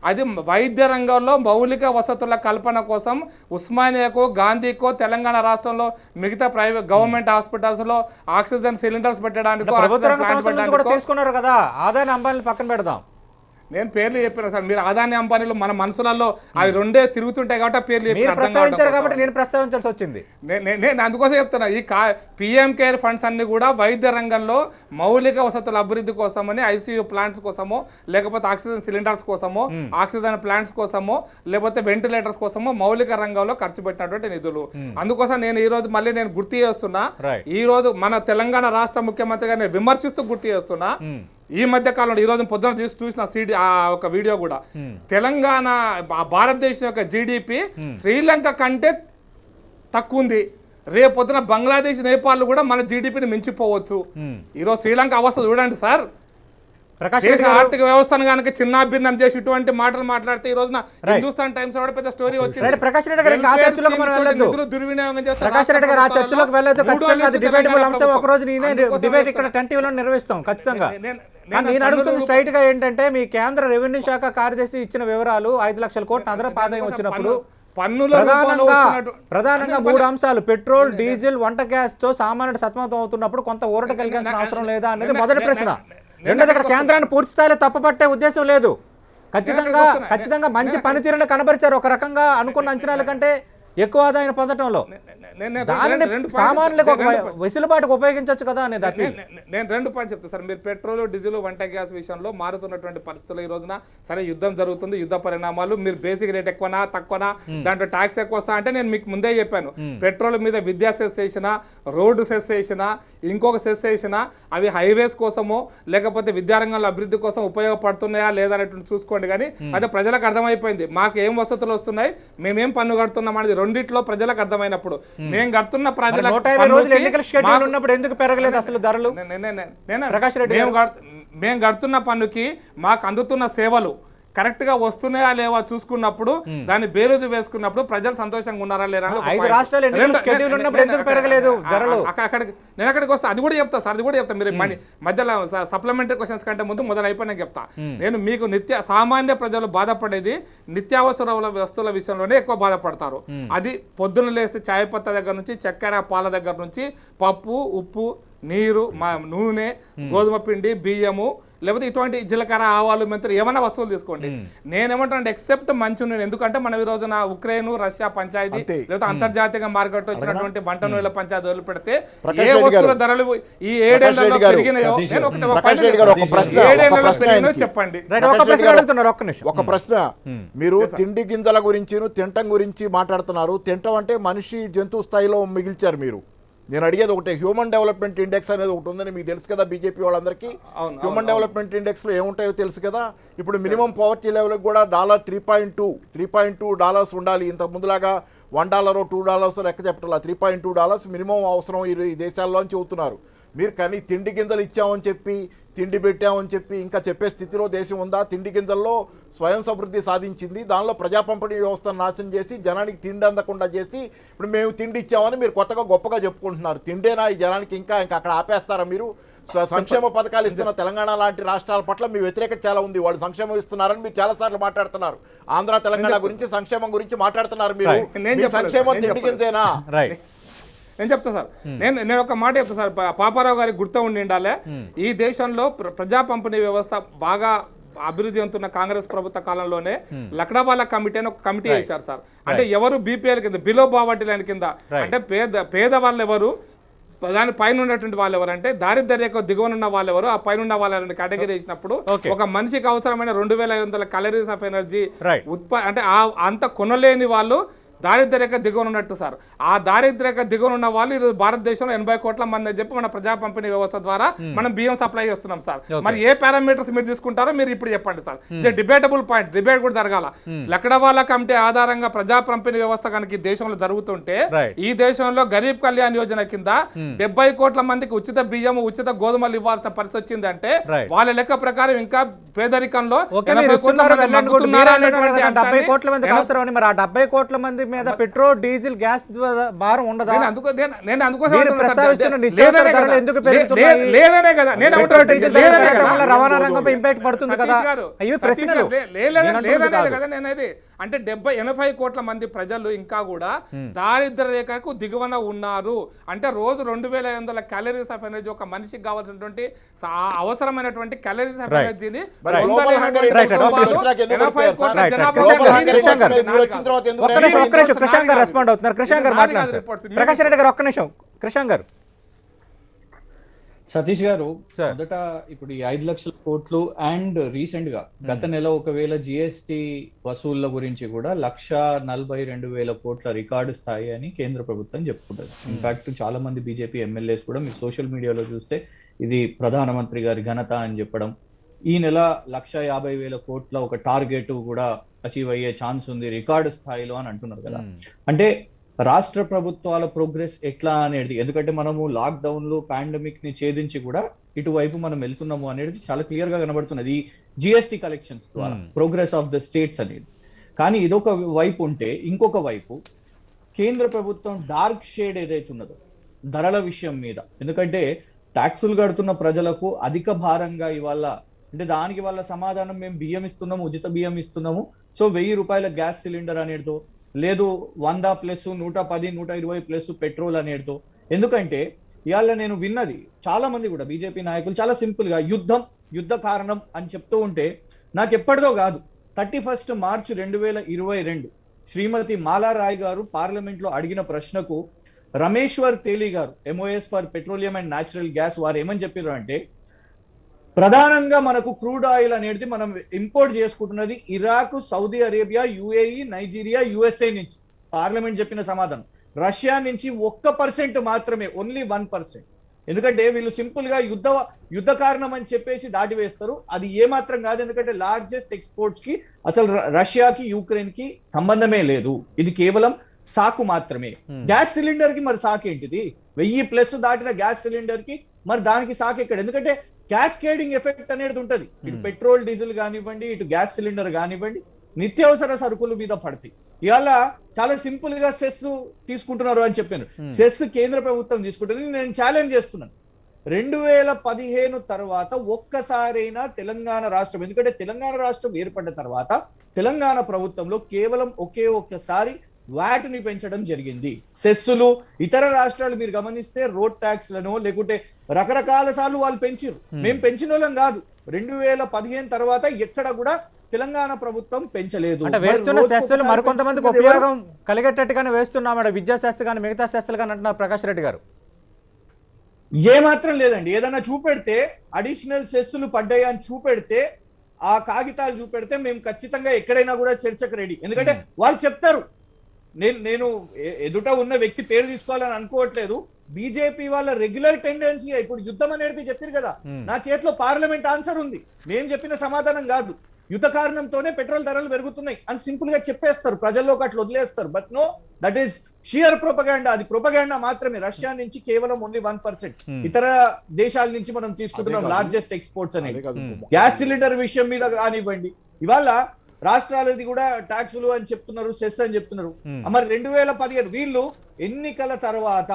అది వైద్య రంగంలో మౌలిక వసతుల కల్పన కోసం ఉస్మానియాకో, గాంధీకో, తెలంగాణ రాష్ట్రంలో మిగతా ప్రైవేట్ గవర్నమెంట్ హాస్పిటల్స్ లో ఆక్సిజన్ సిలిండర్స్ పెట్టడానికి తీసుకున్నారు కదా. ఆదాని అంబానీ పక్కన పెడదాం, నేను పేర్లు చెప్పాను సార్. మీరు ఆదాని అంబానీలో మన మనసులలో అవి రెండే తిరుగుతుంటాయి కాబట్టి పేర్లు కాబట్టి నేను ప్రస్తావించాల్సి వచ్చింది. నేను అందుకోసం చెప్తున్నా, ఈ పిఎం కేర్ ఫండ్స్ అన్ని కూడా వైద్య రంగంలో మౌలిక వసతుల అభివృద్ధి కోసమని, ఐసీయూ ప్లాంట్స్ కోసమో, లేకపోతే ఆక్సిజన్ సిలిండర్స్ కోసమో, ఆక్సిజన్ ప్లాంట్స్ కోసమో, లేకపోతే వెంటిలేటర్స్ కోసమో మౌలిక రంగంలో ఖర్చు పెట్టినటువంటి నిధులు. అందుకోసం నేను ఈ రోజు మళ్ళీ నేను గుర్తు చేస్తున్నా, ఈ రోజు మన తెలంగాణ రాష్ట్ర ముఖ్యమంత్రిగా నేను విమర్శిస్తూ గుర్తు చేస్తున్నా. ఈ మధ్య కాలంలో ఈ రోజు పొద్దున చూసిన ఒక వీడియో కూడా తెలంగాణ భారతదేశం యొక్క జీడిపి శ్రీలంక కంటే తక్కువ ఉంది. రేపు పొద్దున బంగ్లాదేశ్, నేపాల్ కూడా మన జీడిపిని మించిపోవచ్చు. ఈరోజు శ్రీలంక అవస్థ చూడండి సార్. ఆర్థిక వ్యవస్థను కనుక చిన్నాభిన్నం చేసి ఇటువంటి మాటలు మాట్లాడితే ఈ రోజున హిందుస్థాన్ టైమ్స్ కూడా పెద్ద స్టోరీ వచ్చింది. దుర్వినియోగం నిర్వహిస్తాం ఖచ్చితంగా. నేను అడుగుతుంది స్ట్రైట్ గా ఏంటంటే, మీ కేంద్ర రెవెన్యూ శాఖ కార్యదర్శి ఇచ్చిన వివరాలు 5 లక్షల కోట్ల అదనపు ఆదాయం వచ్చినప్పుడు పన్నుల రూపంలో ప్రధానంగా 3 అంశాలు: పెట్రోల్, డీజిల్, వంట గ్యాస్ తో సామాన్యుడు సతమతం అవుతున్నప్పుడు కొంత ఊరట కలిగాల్సిన అవసరం లేదా అనేది మొదటి ప్రశ్న. రెండోది, ఇక్కడ కేంద్రాన్ని పూర్తి స్థాయిలో తప్పుపట్టే ఉద్దేశం లేదు. ఖచ్చితంగా మంచి పనితీరును కనబరిచారు. ఒక రకంగా అనుకున్న అంచనాల కంటే ఎక్కువ ఆదాయం పొందటంలో సామాన్యులకు వెసులుబాటుకు ఉపయోగించవచ్చు కదా అనేది నేను 2 పాయింట్స్ చెప్తాను సార్. మీరు పెట్రోల్, డీజిల్, వంట గ్యాస్ విషయంలో మారుతున్నటువంటి పరిస్థితులు ఈ రోజున సరే యుద్ధం జరుగుతుంది, యుద్ధ పరిణామాలు, మీరు బేసిక్ రేట్ ఎక్కువనా తక్కువనా, దాంట్లో ట్యాక్స్ ఎక్కువ వస్తా అంటే నేను మీకు ముందే చెప్పాను, పెట్రోల్ మీద విద్యా సెస్ వేసినా, రోడ్డు సెస్ వేసినా, ఇంకొక సెస్ వేసినా అవి హైవేస్ కోసమో లేకపోతే విద్యారంగంలో అభివృద్ధి కోసం ఉపయోగపడుతున్నాయా లేదా అనేటువంటి చూసుకోండి. కానీ అదే ప్రజలకు అర్థమైపోయింది మాకు ఏం వసతులు వస్తున్నాయి, మేమేం పన్ను కడుతున్నాం అనేది రెండిట్లో ప్రజలకు అర్థమైనప్పుడు మేము కడుతున్న ప్రజలకు ఎందుకు పెరగలేదు అసలు ధరలు? మేము కడుతున్న పన్నుకి మాకు అందుతున్న సేవలు కరెక్ట్ గా వస్తున్నాయా లేవా చూసుకున్నప్పుడు, దాన్ని బేరోజు వేసుకున్నప్పుడు ప్రజలు సంతోషంగా ఉన్నారా లేరా నేను అక్కడికి వస్తా. అది కూడా చెప్తా సార్, అది కూడా చెప్తా. మీరు మధ్యలో సప్లిమెంటరీ క్వశ్చన్స్ కంటే ముందు మొదలైపోయినా చెప్తా. నేను మీకు సామాన్య ప్రజలు బాధపడేది నిత్యావసర వస్తువుల విషయంలోనే ఎక్కువ బాధపడతారు. అది పొద్దున్న లేస్తే చాయ్ పత్తా దగ్గర నుంచి చక్కెర, పాల దగ్గర నుంచి పప్పు, ఉప్పు, నీరు, నూనె, గోధుమ పిండి, బియ్యము, లేకపోతే ఇటువంటి జీలకర్ర, ఆవాలు, మెంతులు ఏమైనా వస్తువులు తీసుకోండి. నేనేమంటాను ఎక్సెప్ట్ మంచి నూనె. ఎందుకంటే మనం ఈ రోజున ఉక్రెయిన్, రష్యా పంచాయతీ లేకపోతే అంతర్జాతీయంగా మార్కెట్ వచ్చినటువంటి వంట నూనెల పంచాయతీ వదిలి పెడితే ఏ వస్తువుల ధరలు ఈ 7 ఏళ్లలో పెరిగినాయో చెప్పండి. ఒక ప్రశ్న, మీరు తిండి గింజల గురించి తింటం గురించి మాట్లాడుతున్నారు. తింటం అంటే మనిషి జంతు స్థాయిలో మిగిల్చారు మీరు. నేను అడిగేది ఒకటే, హ్యూమన్ డెవలప్మెంట్ ఇండెక్స్ అనేది ఒకటి ఉందని మీకు తెలుసు కదా బీజేపీ వాళ్ళందరికీ. హ్యూమన్ డెవలప్మెంట్ ఇండెక్స్లో ఏముంటాయో తెలుసు కదా. ఇప్పుడు మినిమం పావర్టీ లెవెల్కి కూడా $3.2 ఉండాలి. ఇంత ముందులాగా $1 $2 లెక్క చెప్పట్లా, $3.2 మినిమం అవసరం ఈ దేశాల్లో అని చెబుతున్నారు మీరు. కానీ తిండి గింజలు ఇచ్చామని చెప్పి, తిండి పెట్టామని చెప్పి ఇంకా చెప్పే స్థితిలో దేశం ఉందా? తిండి గింజల్లో స్వయం సమృద్ధి సాధించింది, దానిలో ప్రజా పంపిణీ వ్యవస్థను నాశనం చేసి జనానికి తిండి అందకుండా చేసి ఇప్పుడు మేము తిండి ఇచ్చామని మీరు కొత్తగా గొప్పగా చెప్పుకుంటున్నారు. తిండేనా ఈ జనానికి? ఇంకా అక్కడ ఆపేస్తారా మీరు? సంక్షేమ పథకాలు ఇస్తున్న తెలంగాణ లాంటి రాష్ట్రాల పట్ల మీ వ్యతిరేకత చాలా ఉంది. వాళ్ళు సంక్షేమం ఇస్తున్నారని మీరు చాలాసార్లు మాట్లాడుతున్నారు. ఆంధ్ర, తెలంగాణ గురించి, సంక్షేమం గురించి మాట్లాడుతున్నారు మీరు. సంక్షేమం తిండి గింజేనా? నేను చెప్తా సార్, నేను ఒక మాట చెప్తా సార్. పాపారావు గారికి గుర్తు ఉండి ఉండాలి, ఈ దేశంలో ప్రజా పంపిణీ వ్యవస్థ బాగా అభివృద్ధి చెందుతున్న కాంగ్రెస్ ప్రభుత్వ కాలంలోనే లక్డావాలా కమిటీ అని ఒక కమిటీ వేశారు సార్. అంటే ఎవరు బీపీఎల్ కింద, బిలో పావర్టీ లైన్ కింద, అంటే పేదవాళ్ళు ఎవరు, దాని పైన ఉన్నటువంటి వాళ్ళు ఎవరంటే దారిద్ర్య దిగువన ఉన్న వాళ్ళు ఎవరు, ఆ పైన ఉన్న వాళ్ళని కేటగిరీ వేసినప్పుడు ఒక మనిషికి అవసరమైన 2500 క్యాలరీస్ ఆఫ్ ఎనర్జీ అంటే అంత కొనలేని వాళ్ళు దారిద్ర్యక దిగువన ఉన్నట్టు సార్. ఆ దారిద్ర్యక దిగువన ఉన్న వాళ్ళు ఈరోజు భారతదేశంలో 80 కోట్ల మంది అని చెప్పి మన ప్రజా పంపిణీ వ్యవస్థ ద్వారా మనం బియ్యం సప్లై చేస్తున్నాం సార్. మరి ఏ పారామీటర్స్ మీరు తీసుకుంటారో మీరు ఇప్పుడు చెప్పండి సార్. ఇది డిబేటబుల్ పాయింట్, డిబేట్ కూడా జరగాల. లక్డవాలా కమిటీ ఆధారంగా ప్రజా పంపిణీ వ్యవస్థ కనుక ఈ దేశంలో జరుగుతుంటే, ఈ దేశంలో గరీబ్ కళ్యాణ్ యోజన కింద 70 కోట్ల మందికి ఉచిత బియ్యం, ఉచిత గోధుమలు ఇవ్వాల్సిన పరిస్థితి వచ్చింది అంటే వాళ్ళ లెక్క ప్రకారం ఇంకా పేదరికంలో 80 కోట్ల మంది మగ్గుతున్నారా అనేటువంటి 70 కోట్ల మందికి అవసరం. మరి ఆ 70 కోట్ల మంది మీద పెట్రోల్, డీజిల్, గ్యాస్ భారం ఉండదా? నేను అందుకోసం లేదనే కదా, రవాణా రంగంపై ఇంపాక్ట్ పడుతుంది కదా. నేనేది అంటే 80 కోట్ల మంది ప్రజలు ఇంకా కూడా దారిద్ర్య రేఖకు దిగువన ఉన్నారు. అంటే రోజు 2500 క్యాలరీస్ ఆఫ్ ఎనర్జీ ఒక మనిషికి కావాల్సినటువంటి అవసరమైనటువంటి క్యాలరీస్ ఆఫ్ ఎనర్జీని కృషాంక్ గారు రెస్పాండ్ అవుతున్నారు. కృషాంక్ గారు మాట్లాడారు. ప్రకాష్ రెడ్డి గారు ఒక్క నిమిషం. కృషాంక్ గారు. సతీష్ గారు, మొదట ఇప్పుడు ఈ 5 లక్షల కోట్లు అండ్ రీసెంట్ గా గత నెల ఒకవేళ జిఎస్టి వసూళ్ల గురించి కూడా 1,42,000 కోట్ల రికార్డు స్థాయి అని కేంద్ర ప్రభుత్వం చెప్పుకుంటుంది. ఇన్ఫాక్ట్ చాలా మంది బీజేపీ ఎమ్మెల్యేస్ కూడా మీరు సోషల్ మీడియాలో చూస్తే ఇది ప్రధానమంత్రి గారి ఘనత అని చెప్పడం, ఈ నెల 1,50,000 కోట్ల ఒక టార్గెట్ కూడా అచీవ్ అయ్యే ఛాన్స్ ఉంది రికార్డు స్థాయిలో అని అంటున్నారు కదా. అంటే రాష్ట్ర ప్రభుత్వాల ప్రోగ్రెస్ ఎట్లా అనేది, ఎందుకంటే మనము లాక్డౌన్లు, పాండమిక్ ని ఛేదించి కూడా ఇటువైపు మనం వెళ్తున్నాము అనేది చాలా క్లియర్ గా కనబడుతున్నది జిఎస్టి కలెక్షన్స్ ద్వారా ప్రోగ్రెస్ ఆఫ్ ద స్టేట్స్ అనేది. కానీ ఇదొక వైపు ఉంటే, ఇంకొక వైపు కేంద్ర ప్రభుత్వం డార్క్ షేడ్ ఏదైతే ఉన్నదో ధరల విషయం మీద, ఎందుకంటే ట్యాక్సులు కడుతున్న ప్రజలకు అధిక భారంగా ఇవాళ, అంటే దానికి వాళ్ళ సమాధానం మేము బియ్యం ఇస్తున్నాము, ఉచిత బియ్యం ఇస్తున్నాము, సో 1000 రూపాయల గ్యాస్ సిలిండర్ అనేదో లేదు 100+, 110, 120+ పెట్రోల్ అనేటితో. ఎందుకంటే ఇవాళ నేను విన్నది చాలా మంది కూడా బీజేపీ నాయకులు చాలా సింపుల్ గా యుద్ధ కారణం అని చెప్తూ ఉంటే, నాకు ఎప్పటిదో కాదు 31 మార్చి 2022 శ్రీమతి మాలారాయ్ గారు పార్లమెంట్ లో అడిగిన ప్రశ్నకు రమేశ్వర్ తేలి గారు MOS for petroleum and natural gas వారు ఏమని చెప్పారు అంటే, ప్రధానంగా మనకు క్రూడ్ ఆయిల్ అనేది మనం ఇంపోర్ట్ చేసుకుంటున్నది Iraq, Saudi Arabia, UAE, Nigeria, USA నుంచి. పార్లమెంట్ చెప్పిన సమాధానం. రష్యా నుంచి 1% మాత్రమే, ఓన్లీ 1%. ఎందుకంటే వీళ్ళు సింపుల్ గా యుద్ధ కారణం అని చెప్పేసి దాటి వేస్తారు. అది ఏ మాత్రం కాదు, ఎందుకంటే లార్జెస్ట్ ఎక్స్పోర్ట్స్ కి అసలు రష్యాకి, యుక్రెయిన్ కి సంబంధమే లేదు. ఇది కేవలం సాకు మాత్రమే. గ్యాస్ సిలిండర్ కి మరి సాకు ఏంటిది? 1000+ దాటిన గ్యాస్ సిలిండర్ కి మరి దానికి సాకు ఎక్కడ? ఎందుకంటే క్యాస్కేడింగ్ ఎఫెక్ట్ అనేది ఉంటది. ఇటు పెట్రోల్, డీజిల్ కానివ్వండి, ఇటు గ్యాస్ సిలిండర్ కానివ్వండి, నిత్యావసర సరుకుల మీద పడతాయి. ఇవాళ చాలా సింపుల్ గా సెస్ తీసుకుంటున్నారు అని చెప్పాను. సెస్ కేంద్ర ప్రభుత్వం తీసుకుంటుంది. నేను ఛాలెంజ్ చేస్తున్నాను, 2015 తర్వాత ఒక్కసారైనా తెలంగాణ రాష్ట్రం, ఎందుకంటే తెలంగాణ రాష్ట్రం ఏర్పడ్డ తర్వాత తెలంగాణ ప్రభుత్వంలో కేవలం ఒక్కసారి వాటిని పెంచడం జరిగింది. సెస్సులు ఇతర రాష్ట్రాలు మీరు గమనిస్తే రోడ్ ట్యాక్స్ లను లేకుంటే రకరకాల సార్లు వాళ్ళు పెంచారు. మేము పెంచిన వాళ్ళం కాదు. 2015 తర్వాత ఎక్కడ కూడా తెలంగాణ ప్రభుత్వం పెంచలేదు. అంటే వేస్తున్న సెస్సులు మరికొంతమందికి ఉపయోగం కలిగేటట్టుగానే వేస్తున్నాం మేడం. విద్యా సెస్ కానీ మిగతా సెస్సులు కానీ అంటున్నారు ప్రకాష్ రెడ్డి గారు. ఏ మాత్రం లేదండి. ఏదైనా చూపెడితే అడిషనల్ సెస్సులు పడ్డాయి అని చూపెడితే, ఆ కాగితాలు చూపెడితే మేము ఖచ్చితంగా ఎక్కడైనా కూడా చర్చకు రెడీ. ఎందుకంటే వాళ్ళు చెప్తారు. నేను ఎదుట ఉన్న వ్యక్తి పేరు తీసుకోవాలని అనుకోవట్లేదు. బీజేపీ వాళ్ళ రెగ్యులర్ టెండెన్సీ ఇప్పుడు యుద్ధం అనేది చెప్పారు కదా, నా చేతిలో పార్లమెంట్ ఆన్సర్ ఉంది. మేము చెప్పిన సమాధానం కాదు. యుద్ధ కారణంతోనే పెట్రోల్ ధరలు పెరుగుతున్నాయి అని సింపుల్ గా చెప్పేస్తారు, ప్రజల్లోకి అట్లా వదిలేస్తారు. But no, that is sheer propaganda. అది ప్రొపగాండా మాత్రమే. రష్యా నుంచి కేవలం ఓన్లీ 1%. ఇతర దేశాల నుంచి మనం తీసుకుంటున్నాం లార్జెస్ట్ ఎక్స్పోర్ట్స్ అనేది. గ్యాస్ సిలిండర్ విషయం మీద కానివ్వండి, ఇవాళ రాష్ట్రాలది కూడా ట్యాక్సులు అని చెప్తున్నారు, సెస్ అని చెప్తున్నారు. మరి 2015 వీళ్ళు ఎన్నికల తర్వాత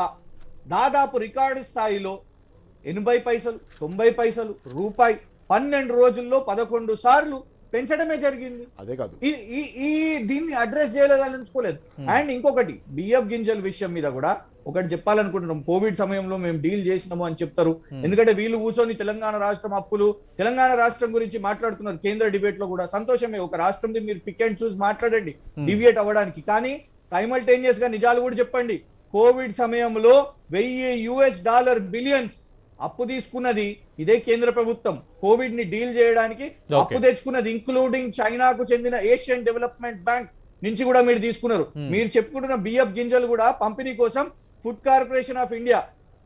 దాదాపు రికార్డు స్థాయిలో 80 పైసలు, 90 పైసలు, రూపాయి 12 రోజుల్లో 11 సార్లు పెంచడమే జరిగింది. అదే కాదు, ఈ దీన్ని అడ్రస్ చేయలేదనుకోలేదు. అండ్ ఇంకొకటి, బియ్యపు గింజల విషయం మీద కూడా ఒకటి చెప్పాలనుకుంటున్నాం. కోవిడ్ సమయంలో మేము డీల్ చేసినాము అని చెప్తారు. ఎందుకంటే వీళ్ళు కూర్చొని తెలంగాణ రాష్ట్రం అప్పులు, తెలంగాణ రాష్ట్రం గురించి మాట్లాడుతున్నారు కేంద్ర డిబేట్ లో కూడా. సంతోషమే, ఒక రాష్ట్రం మీరు పిక్ అండ్ చూస్ మాట్లాడండి డివియేట్ అవ్వడానికి. కానీ సైమల్టేనియస్ గా నిజాలు కూడా చెప్పండి. కోవిడ్ సమయంలో $1000 బిలియన్స్ అప్పు తీసుకున్నది ఇదే కేంద్ర ప్రభుత్వం. కోవిడ్ ని డీల్ చేయడానికి అప్పు తెచ్చుకున్నది, ఇంక్లూడింగ్ చైనాకు చెందిన ఏషియన్ డెవలప్మెంట్ బ్యాంక్ నుంచి కూడా మీరు తీసుకున్నారు. మీరు చెప్పుకుంటున్న బియ్యపు గింజలు కూడా పంపిణీ కోసం food corporation of India,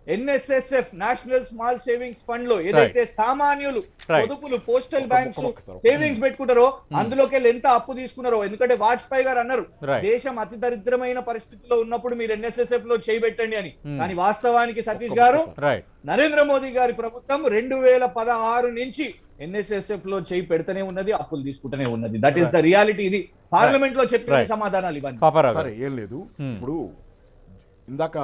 NSSF, national small savings fund లో ఏదైతే సామాన్యులు పొదుపులు, పోస్టల్ బ్యాంక్స్ సేవింగ్స్ పెట్టుకుంటారో అందులోకి వెళ్ళి ఎంత అప్పు తీసుకున్నారో. ఎందుకంటే వాజ్పేయి గారు అన్నారు, దేశం అతి దరిద్రమైన పరిస్థితిలో ఉన్నప్పుడు మీరు NSSF లో చేయబెట్టండి అని. కానీ వాస్తవానికి సతీష్ గారు, నరేంద్ర మోదీ గారి ప్రభుత్వం 2016 నుంచి NSSF లో చేయి పెడుతూనే ఉన్నది, అప్పులు తీసుకుంటూనే ఉన్నది. That is the reality. ఇది పార్లమెంట్ లో చెప్పిన సమాధానాలు ఇవన్నీ. సరే, ఏం లేదు. ఇప్పుడు ఇందాక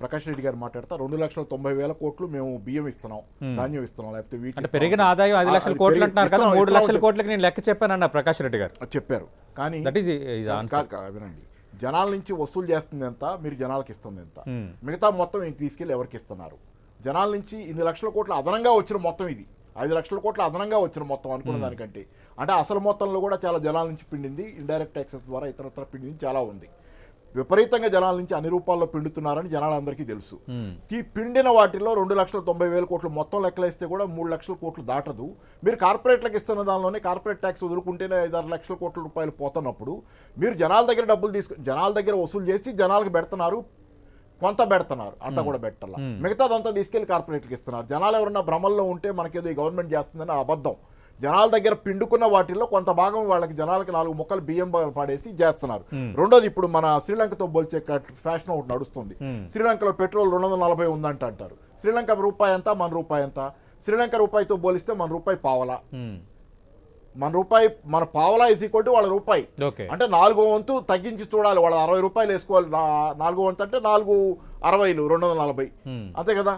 ప్రకాష్ రెడ్డి గారు మాట్లాడతా 2,90,000 కోట్లు మేము బియ్యం ఇస్తున్నాం, ధాన్యం ఇస్తున్నాం, లేకపోతే వీటి పెరిగిన ఆదాయం 5 లక్షల కోట్లు అంటున్నారు కదా, 3 లక్షల కోట్లకి నేను లెక్క చెప్పానన్న ప్రకాష్ రెడ్డి గారు చెప్పారు. కానీ వినండి, జనాల నుంచి వసూలు చేస్తుంది ఎంత, మీరు జనాలకు ఇస్తుంది ఎంత, మిగతా మొత్తం తీసుకెళ్ళి ఎవరికి ఇస్తున్నారు? జనాల నుంచి 2 లక్షల కోట్ల అదనంగా వచ్చిన మొత్తం ఇది, 5 లక్షల కోట్ల అదనంగా వచ్చిన మొత్తం అనుకున్న దానికంటే. అంటే అసలు మొత్తంలో కూడా చాలా జనాల నుంచి పిండింది, ఇండైరెక్ట్ ట్యాక్సెస్ ద్వారా ఇతరత్ర పిండింది చాలా ఉంది. విపరీతంగా జనాల నుంచి అన్ని రూపాల్లో పిండుతున్నారని జనాలందరికీ తెలుసు. ఈ పిండిన వాటిల్లో 2,90,000 కోట్లు మొత్తం లెక్కలేస్తే కూడా 3 లక్షల కోట్లు దాటదు. మీరు కార్పొరేట్లకు ఇస్తున్న దానిలోనే కార్పొరేట్ ట్యాక్స్ వదులుకుంటేనే 5-6 లక్షల కోట్ల రూపాయలు పోతున్నప్పుడు మీరు జనాల దగ్గర డబ్బులు జనాల దగ్గర వసూలు చేసి జనాలకు పెడుతున్నారు, కొంత పెడుతున్నారు, అంతా కూడా పెట్టాల, మిగతాదంతా తీసుకెళ్లి కార్పొరేట్లకు ఇస్తున్నారు. జనాలు ఎవరన్నా భ్రమల్లో ఉంటే మనకేదో ఈ గవర్నమెంట్ చేస్తుందని అబద్ధం. జనాల దగ్గర పిండుకున్న వాటిల్లో కొంత భాగం వాళ్ళకి జనాలకి 4 ముక్కలు బియ్యం పడేసి చేస్తున్నారు. రెండోది, ఇప్పుడు మన శ్రీలంకతో పోల్చే ఫ్యాషన్ ఒకటి నడుస్తుంది. శ్రీలంకలో పెట్రోల్ 240 ఉందంట అంటారు. శ్రీలంక రూపాయి ఎంత, మన రూపాయి ఎంత? శ్రీలంక రూపాయితో పోలిస్తే మన రూపాయి పావలా. మన పావలా ఈజ్ ఈక్వల్ టు వాళ్ళ రూపాయి. అంటే 4వ వంతు తగ్గించి చూడాలి. వాళ్ళ 60 రూపాయలు వేసుకోవాలి, 4వ వంతు అంటే 4 60 240 అంతే కదా,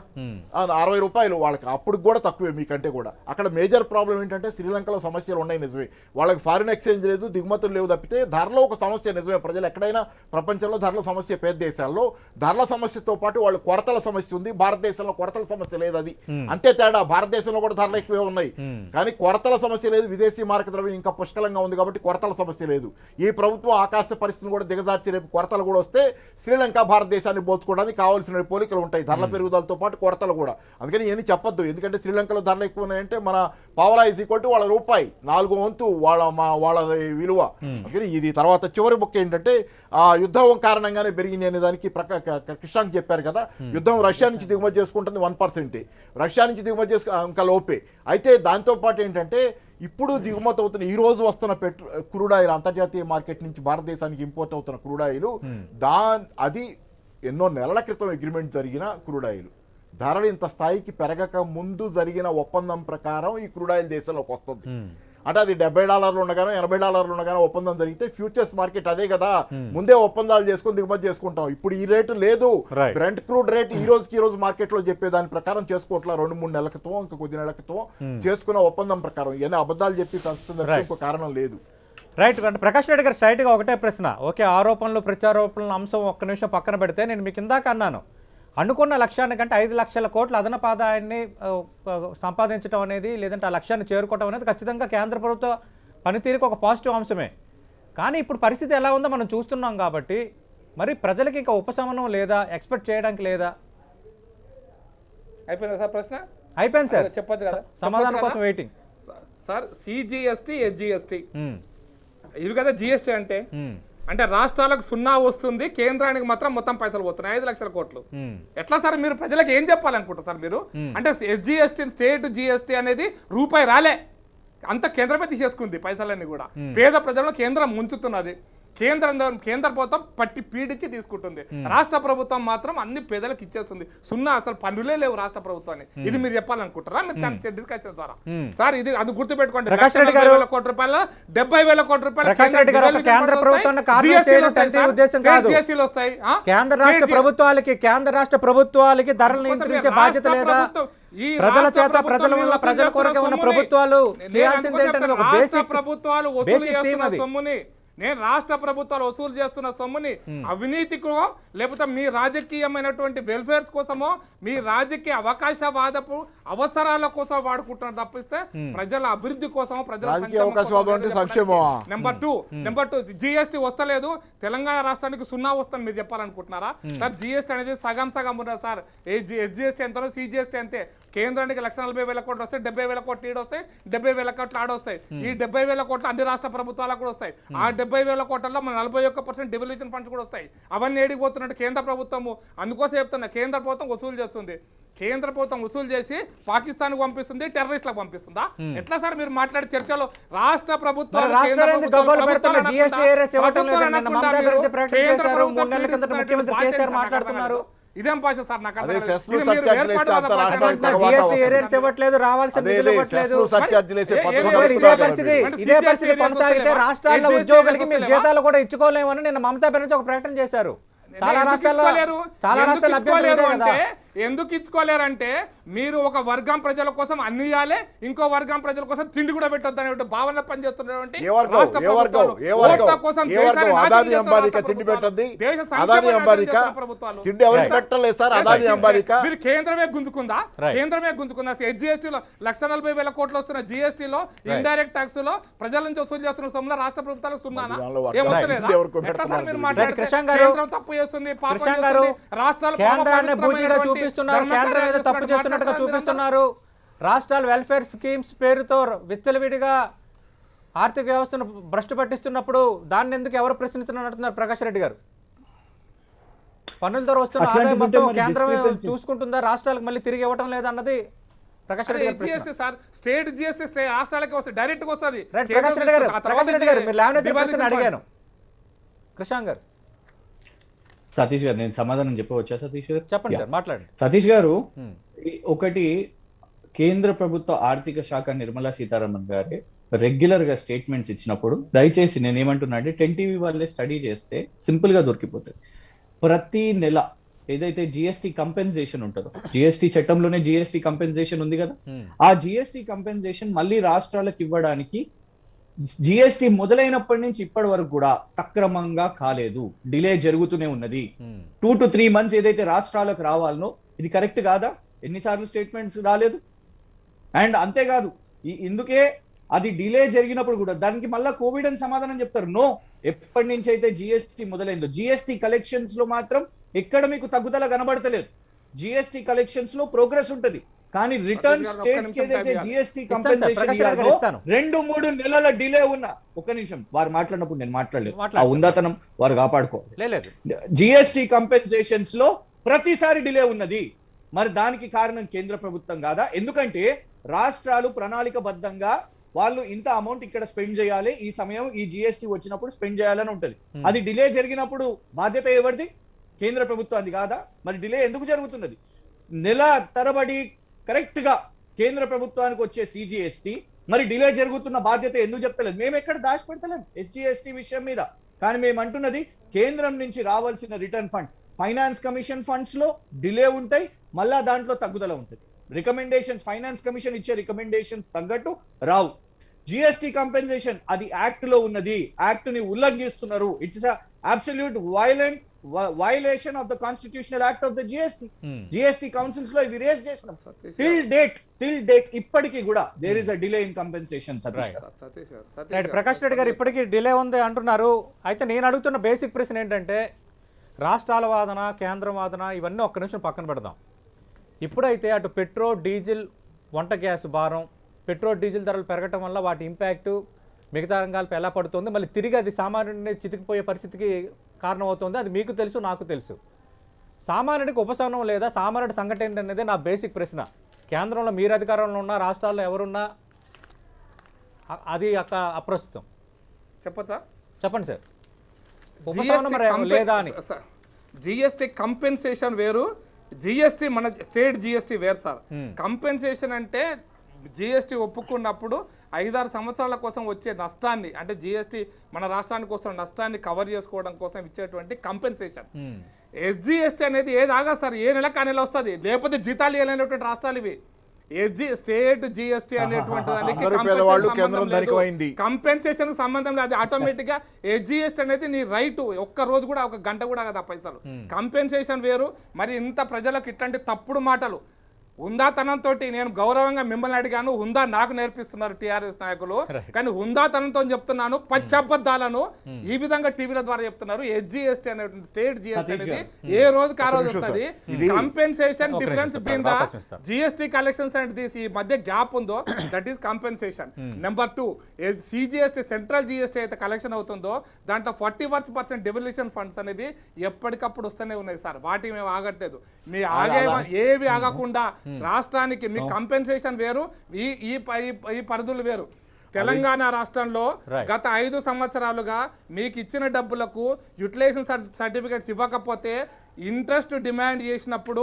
60 రూపాయలు వాళ్ళకి అప్పుడు కూడా తక్కువే మీకంటే కూడా. అక్కడ మేజర్ ప్రాబ్లం ఏంటంటే శ్రీలంకలో సమస్యలు ఉన్నాయి నిజమే, వాళ్ళకి ఫారిన్ ఎక్స్చేంజ్ లేదు, దిగుమతులు లేవు తప్పితే ధరలో ఒక సమస్య నిజమే. ప్రజలు ఎక్కడైనా ప్రపంచంలో ధరల సమస్య పేద దేశాల్లో ధరల సమస్యతో పాటు వాళ్ళు కొరతల సమస్య ఉంది, భారతదేశంలో కొరతల సమస్య లేదు. అది అంతే తేడా. భారతదేశంలో కూడా ధరలు ఎక్కువే ఉన్నాయి కానీ కొరతల సమస్య లేదు, విదేశీ మార్క ద్రవ్యం ఇంకా పుష్కలంగా ఉంది కాబట్టి కొరతల సమస్య లేదు. ఈ ప్రభుత్వం ఆకాశ పరిస్థితిని కూడా దిగజార్చి రేపు కొరతలు కూడా వస్తే శ్రీలంక భారతదేశాన్ని పోల్చుకోవడానికి కావాల్సిన పోలికలు ఉంటాయి, ధరల పెరుగుదలతో పాటు కొరతలు కూడా. అందుకని ఏమి చెప్పొద్దు, ఎందుకంటే శ్రీలంకలో ధరలు ఎక్కువ ఉన్నాయంటే మన పావలా ఈజ్ ఈక్వల్ టు వాళ్ళ రూపాయి 4 వంతు వాళ్ళ విలువ. అందుకని ఇది తర్వాత చివరి బుక్ ఏంటంటే ఆ యుద్ధం కారణంగానే పెరిగింది అనే దానికి కృష్ణాంక్ చెప్పారు కదా, యుద్ధం రష్యా నుంచి దిగుమతి చేసుకుంటుంది 1%, రష్యా నుంచి దిగుమతి చేసుకు ఇంకా లోపే. అయితే దాంతోపాటు ఏంటంటే ఇప్పుడు దిగుమతి అవుతున్న ఈ రోజు వస్తున్న క్రూడ్ ఆయిల్ అంతర్జాతీయ మార్కెట్ నుంచి భారతదేశానికి ఇంపోర్ట్ అవుతున్న క్రూడ్ ఆయిల్ అది ఎన్నో నెలల క్రితం అగ్రిమెంట్ జరిగిన క్రూడ్ ఆయిల్. ధరలు ఇంత స్థాయికి పెరగక ముందు జరిగిన ఒప్పందం ప్రకారం ఈ క్రూడ్ ఆయిల్ దేశంలోకి వస్తుంది. అంటే అది $70 ఉండగానో $80 ఉండగానో ఒప్పందం జరిగితే ఫ్యూచర్స్ మార్కెట్ అదే కదా, ముందే ఒప్పందాలు చేసుకుని దిగుమతి చేసుకుంటాం. ఇప్పుడు ఈ రేటు లేదు, బ్రెంట్ క్రూడ్ రేట్ ఈ రోజు మార్కెట్ లో చెప్పే దాని ప్రకారం చేసుకోవట్లా. 2-3 నెలల క్రితం ఇంకా కొద్ది నెలల క్రితం చేసుకున్న ఒప్పందం ప్రకారం ఇవన్నీ అబద్ధాలు చెప్పి కలుస్తుంది, ఇంకో కారణం లేదు. రైట్. అంటే ప్రకాష్ రెడ్డి గారు స్ట్రైట్గా ఒకటే ప్రశ్న, ఓకే ఆరోపణలు ప్రత్యారోపణల అంశం ఒక్క నిమిషం పక్కన పెడితే, నేను మీకు ఇందాక అన్నాను అనుకున్న లక్ష్యానికంటే 5 లక్షల కోట్ల అదనపు ఆదాయాన్ని సంపాదించడం అనేది, లేదంటే ఆ లక్ష్యాన్ని చేరుకోవడం అనేది ఖచ్చితంగా కేంద్ర ప్రభుత్వ పనితీరుకు ఒక పాజిటివ్ అంశమే. కానీ ఇప్పుడు పరిస్థితి ఎలా ఉందో మనం చూస్తున్నాం కాబట్టి మరి ప్రజలకి ఇంకా ఉపశమనం లేదా, ఎక్స్పెక్ట్ చేయడానికి లేదా? అయిపోయిందా సార్ ప్రశ్న? అయిపోయింది సార్, చెప్పొచ్చు కదా, సమాధానం కోసం వెయిటింగ్ సార్. CGST SGST ఇవి కదా జిఎస్టీ అంటే రాష్ట్రాలకు 0 వస్తుంది, కేంద్రానికి మాత్రం మొత్తం పైసలు పోతున్నాయి 5 లక్షల కోట్లు. ఎట్లా సార్ మీరు ప్రజలకు ఏం చెప్పాలనుకుంటారు సార్ మీరు? అంటే SGST స్టేట్ GST అనేది రూపాయి రాలే, అంత కేంద్రమే తీసేసుకుంది పైసలన్నీ కూడా. పేద ప్రజలను కేంద్రం ముంచుతున్నది, కేంద్ర ప్రభుత్వం పట్టి పీడించి తీసుకుంటుంది, రాష్ట్ర ప్రభుత్వం మాత్రం అన్ని పేదలకు ఇచ్చేస్తుంది. 0 అసలు పన్నులే లేవు రాష్ట్ర ప్రభుత్వాన్ని. ఇది మీరు చెప్పాలనుకుంటారా మీరు డిస్కషన్ ద్వారా? సార్ ఇది అది గుర్తుపెట్టుకోండి, 70,000 కోట్ల రూపాయల 70,000 కోట్ల రూపాయలు వస్తాయి. కేంద్ర రాష్ట్ర ప్రభుత్వాలకి ధరలు నియంత్రించే బాధ్యత లేదా? ప్రజల చేత ప్రజల వల్ల ప్రజల కొరకు ఉన్న ప్రభుత్వాలు ప్రభుత్వాలు వసూలు చేస్తున్న సొమ్ముని, నేను రాష్ట్ర ప్రభుత్వాలు వసూలు చేస్తున్న సొమ్ముని అవినీతికో లేకపోతే మీ రాజకీయమైనటువంటి వెల్ఫేర్స్ కోసమో మీ రాజకీయ అవకాశవాదపు అవసరాల కోసం వాడుకుంటున్నారు తప్పిస్తే ప్రజల అభివృద్ధి కోసమో ప్రజల నెంబర్ 2 జిఎస్టీ వస్తలేదు, తెలంగాణ రాష్ట్రానికి 0 వస్తుంది మీరు చెప్పాలనుకుంటున్నారా సార్? జిఎస్టీ అనేది సగం ఉన్నది సార్. ఎస్జిఎస్టీ ఎంతనో సిజిఎస్టీ అంతే. కేంద్రానికి 140,000 కోట్లు వస్తాయి, 70,000 కోట్లు ఈడ వస్తాయి, 70,000 కోట్లు ఆడొస్తాయి. ఈ 70,000 కోట్లు అన్ని రాష్ట్ర ప్రభుత్వాలకు కూడా వస్తాయి. ఆ 70,000 కోట్లలో మన 41% డివల్యూషన్ ఫండ్స్ కూడా వస్తాయి. అవన్నీ ఏడిపోతున్నట్టు కేంద్ర ప్రభుత్వము. అందుకోసం చెప్తున్నా, కేంద్ర ప్రభుత్వం వసూలు చేస్తుంది. కేంద్ర ప్రభుత్వం వసూలు చేసి పాకిస్తాన్ పంపిస్తుంది, టెర్రరిస్టులకు పంపిస్తుందా? ఎట్లా సార్ మీరు మాట్లాడే చర్చలో రాష్ట్ర ప్రభుత్వం మాట్లాడుతున్నారు? ఇదేం భాష సార్? నాకు రాష్ట్రాల్లో ఉద్యోగులకి మీరు జీతాలు కూడా ఇచ్చుకోలేమని నిన్న మమతా బెనర్జీ ఒక ప్రకటన చేశారు. ఎందుకు ఇచ్చుకోలేరంటే మీరు ఒక వర్గం ప్రజల కోసం అన్ని ఇవ్వాలి, ఇంకో వర్గం ప్రజల కోసం తిండి కూడా పెట్టొద్దు అనే భావన పనిచేస్తున్నటువంటి మీరు కేంద్రమే గుంజుకుందా? ఎస్జిఎస్టీలో 140,000 కోట్లు వస్తున్న జిఎస్టీలో ఇండైరెక్ట్ ట్యాక్స్ లో ప్రజల నుంచి వసూలు చేస్తున్న సొమ్ములో రాష్ట్ర ప్రభుత్వాలు 0 ఏమవుతలేదా? ఎట్లా సార్ మీరు మాట్లాడితే కేంద్రం తప్పు చేస్తుంది, రాష్ట్రాలు కేంద్రం ఏదో తప్పు చేస్తున్నట్టుగా చూపిస్తున్నారు. రాష్ట్రాల వెల్ఫేర్ స్కీమ్స్ పేరుతో విచ్చలవిడిగా ఆర్థిక వ్యవస్థను భ్రష్టు పట్టిస్తున్నప్పుడు దాన్ని ఎందుకు ఎవరు ప్రశ్నిస్తున్నారు? ప్రకాష్ రెడ్డి గారు, పన్నుల ద్వారా వస్తున్న ఆదాయం మొత్తం కేంద్రం చూసుకుంటుందా, రాష్ట్రాలకు మళ్ళీ తిరిగి ఇవ్వటం లేదన్నది ప్రకాష్ రెడ్డి గారు. స్టేట్ జిఎస్టీ రాష్ట్రాలకి వస్తుంది, డైరెక్ట్ గా వస్తుంది. ప్రకాష్ రెడ్డి గారు అడిగాను. కృష్ణాంగ్ గారు, సతీష్ గారు నేను సమాధానం చెప్పవచ్చా? సతీష్ గారు చెప్పండి సార్, మాట్లాడండి. సతీష్ గారు, ఒకటి కేంద్ర ప్రభుత్వ ఆర్థిక శాఖ నిర్మలా సీతారామన్ గారి రెగ్యులర్ గా స్టేట్మెంట్స్ ఇచ్చినప్పుడు దయచేసి నేను ఏమంటున్నా అంటే 10 TV వాళ్ళే స్టడీ చేస్తే సింపుల్ గా దొరికిపోతుంది. ప్రతి నెల ఏదైతే జిఎస్టీ కంపెన్సేషన్ ఉంటుందో, జిఎస్టీ చట్టంలోనే జిఎస్టీ కంపెన్సేషన్ ఉంది కదా, ఆ జిఎస్టీ కంపెన్సేషన్ మళ్ళీ రాష్ట్రాలకు ఇవ్వడానికి జిఎస్టీ మొదలైనప్పటి నుంచి ఇప్పటి వరకు కూడా సక్రమంగా కాలేదు, డిలే జరుగుతూనే ఉన్నది. 2 to 3 months ఏదైతే రాష్ట్రాలకు రావాలనో ఇది కరెక్ట్ కాదా? ఎన్నిసార్లు స్టేట్మెంట్స్ రాలేదు? అండ్ అంతేకాదు ఇందుకే అది డిలే జరిగినప్పుడు కూడా దానికి మళ్ళీ కోవిడ్ అని సమాధానం చెప్తారు. నో, ఎప్పటి నుంచి అయితే జిఎస్టీ మొదలైందో జిఎస్టీ కలెక్షన్స్ లో మాత్రం ఎక్కడ మీకు తగ్గుదల కనబడతలేదు. జిఎస్టీ కలెక్షన్స్ లో ప్రోగ్రెస్ ఉంటది, కానీ రిటర్న్ స్టేట్స్ కి ఏదైతే జిఎస్టీ కంపెన్సేషన్ 2-3 నెలల డిలే ఉన్న, ఒక్క నిమిషం వారు మాట్లాడినప్పుడు నేను మాట్లాడలేదు, ఆ ఉందాతనం వారు కాపాడుకోవాలి. జిఎస్టీ కంపెన్సేషన్స్ లో ప్రతిసారి డిలే ఉన్నది. మరి దానికి కారణం కేంద్ర ప్రభుత్వం కాదా? ఎందుకంటే రాష్ట్రాలు ప్రణాళికబద్ధంగా వాళ్ళు ఇంత అమౌంట్ ఇక్కడ స్పెండ్ చేయాలి, ఈ సమయం ఈ జిఎస్టీ వచ్చినప్పుడు స్పెండ్ చేయాలని ఉంటది. అది డిలే జరిగినప్పుడు బాధ్యత ఎవరిది? కేంద్ర ప్రభుత్వానికి కాదా? మరి డిలే ఎందుకు జరుగుతున్నది? నెల తరబడి కరెక్ట్ గా కేంద్ర ప్రభుత్వానికి వచ్చే సిజిఎస్టీ మరి డిలే జరుగుతున్న బాధ్యత ఎందుకు చెప్తలేదు? మేము ఎక్కడ దాచిపెడతలేం ఎస్జిఎస్టీ విషయం మీద, కానీ మేము అంటున్నది కేంద్రం నుంచి రావాల్సిన return funds, finance commission funds లో డిలే ఉంటాయి, మళ్ళా దాంట్లో తగ్గుదల ఉంటుంది. రికమెండేషన్స్, ఫైనాన్స్ కమిషన్ ఇచ్చే రికమెండేషన్స్ తగ్గట్టు రావు. జిఎస్టీ కంపెన్సేషన్ అది యాక్ట్ లో ఉన్నది, యాక్ట్ ని ఉల్లంఘిస్తున్నారు. It's absolute violation of the constitutional act of the GST. GST councils లో ఇవి రేస్ చేసినాం. టిల్ డేట్ ఇప్పటికీ కూడా there is a delay in compensation. Prakash Reddy గారు ఇప్పటికీ డిలే ఉంది అంటున్నారు. అయితే నేను అడుగుతున్న బేసిక్ ప్రశ్న ఏంటంటే, రాష్ట్రాల వాదన, కేంద్రం వాదన ఇవన్నీ ఒక్క నిమిషం పక్కన పెడదాం. ఇప్పుడైతే అటు పెట్రోల్, డీజిల్, వంట గ్యాస్ భారం, పెట్రోల్ డీజిల్ ధరలు పెరగటం వల్ల వాటి ఇంపాక్టు మిగతా రంగాలపై ఎలా పడుతుంది, మళ్ళీ తిరిగి అది సామాన్యుడిని చితికిపోయే పరిస్థితికి కారణమవుతుంది. అది మీకు తెలుసు, నాకు తెలుసు. సామాన్యుడికి ఉపశమనం లేదా? సామాన్యుడి సంఘటన ఏంటనేది నా బేసిక్ ప్రశ్న. కేంద్రంలో మీరు అధికారంలో ఉన్నా, రాష్ట్రాల్లో ఎవరున్నా అది అప్రస్తుతం. చెప్పచ్చా? చెప్పండి సార్. ఉపశమనం లేదా అని. జిఎస్టీ కంపెన్సేషన్ వేరు, జిఎస్టీ మన స్టేట్ జిఎస్టీ వేరు సార్. కంపెన్సేషన్ అంటే జిఎస్టీ ఒప్పుకున్నప్పుడు 5-6 సంవత్సరాల కోసం వచ్చే నష్టాన్ని, అంటే జిఎస్టీ మన రాష్ట్రానికి వస్తున్న నష్టాన్ని కవర్ చేసుకోవడం కోసం ఇచ్చేటువంటి కంపెన్సేషన్. ఎస్జిఎస్టీ అనేది ఏది ఆగా సార్, ఏ నెలకు ఆ నెల వస్తుంది, లేకపోతే జీతాలు ఇవ్వలేనటువంటి రాష్ట్రాలు ఇవి. స్టేట్ జిఎస్టీ అనేటువంటి కంపెన్సేషన్ సంబంధం లేదు. ఆటోమేటిక్ గా ఎస్జిఎస్టీ అనేది నీ రైట్. ఒక్క రోజు కూడా, ఒక గంట కూడా కదా పైసలు. కంపెన్సేషన్ వేరు. మరి ఇంత ప్రజలకు ఇట్లాంటి తప్పుడు మాటలు హుందాతనంతో, నేను గౌరవంగా మిమ్మల్ని అడిగాను, హుందా నాకు నేర్పిస్తున్నారు టీఆర్ఎస్ నాయకులు, కానీ హుందాతనంతో చెప్తున్నాను, పచ్చబద్దాలను ఈ విధంగా టీవీల ద్వారా చెప్తున్నారు. ఎస్జిఎస్టీ అనేటువంటి స్టేట్ జిఎస్టీ అనేది ఏ రోజుకి ఆ రోజు వస్తుంది. Compensation difference between the GST collections and this, ఈ మధ్య గ్యాప్ ఉందో that is compensation. Number 2, CGST central GST అయితే కలెక్షన్ అవుతుందో దాంట్లో 40% డెవల్యూషన్ ఫండ్స్ అనేవి ఎప్పటికప్పుడు వస్తూనే ఉన్నాయి సార్. వాటికి మేము ఆగట్లేదు. మీ ఆగే ఏవి ఆగకుండా రాష్ట్రానికి మీ కంపెన్సేషన్ వేరు, ఈ పరిధులు వేరు. తెలంగాణ రాష్ట్రంలో గత 5 సంవత్సరాలుగా మీకు ఇచ్చిన డబ్బులకు యూటిలైజేషన్ సర్టిఫికేట్స్ ఇవ్వకపోతే ఇంట్రెస్ట్ డిమాండ్ చేసినప్పుడు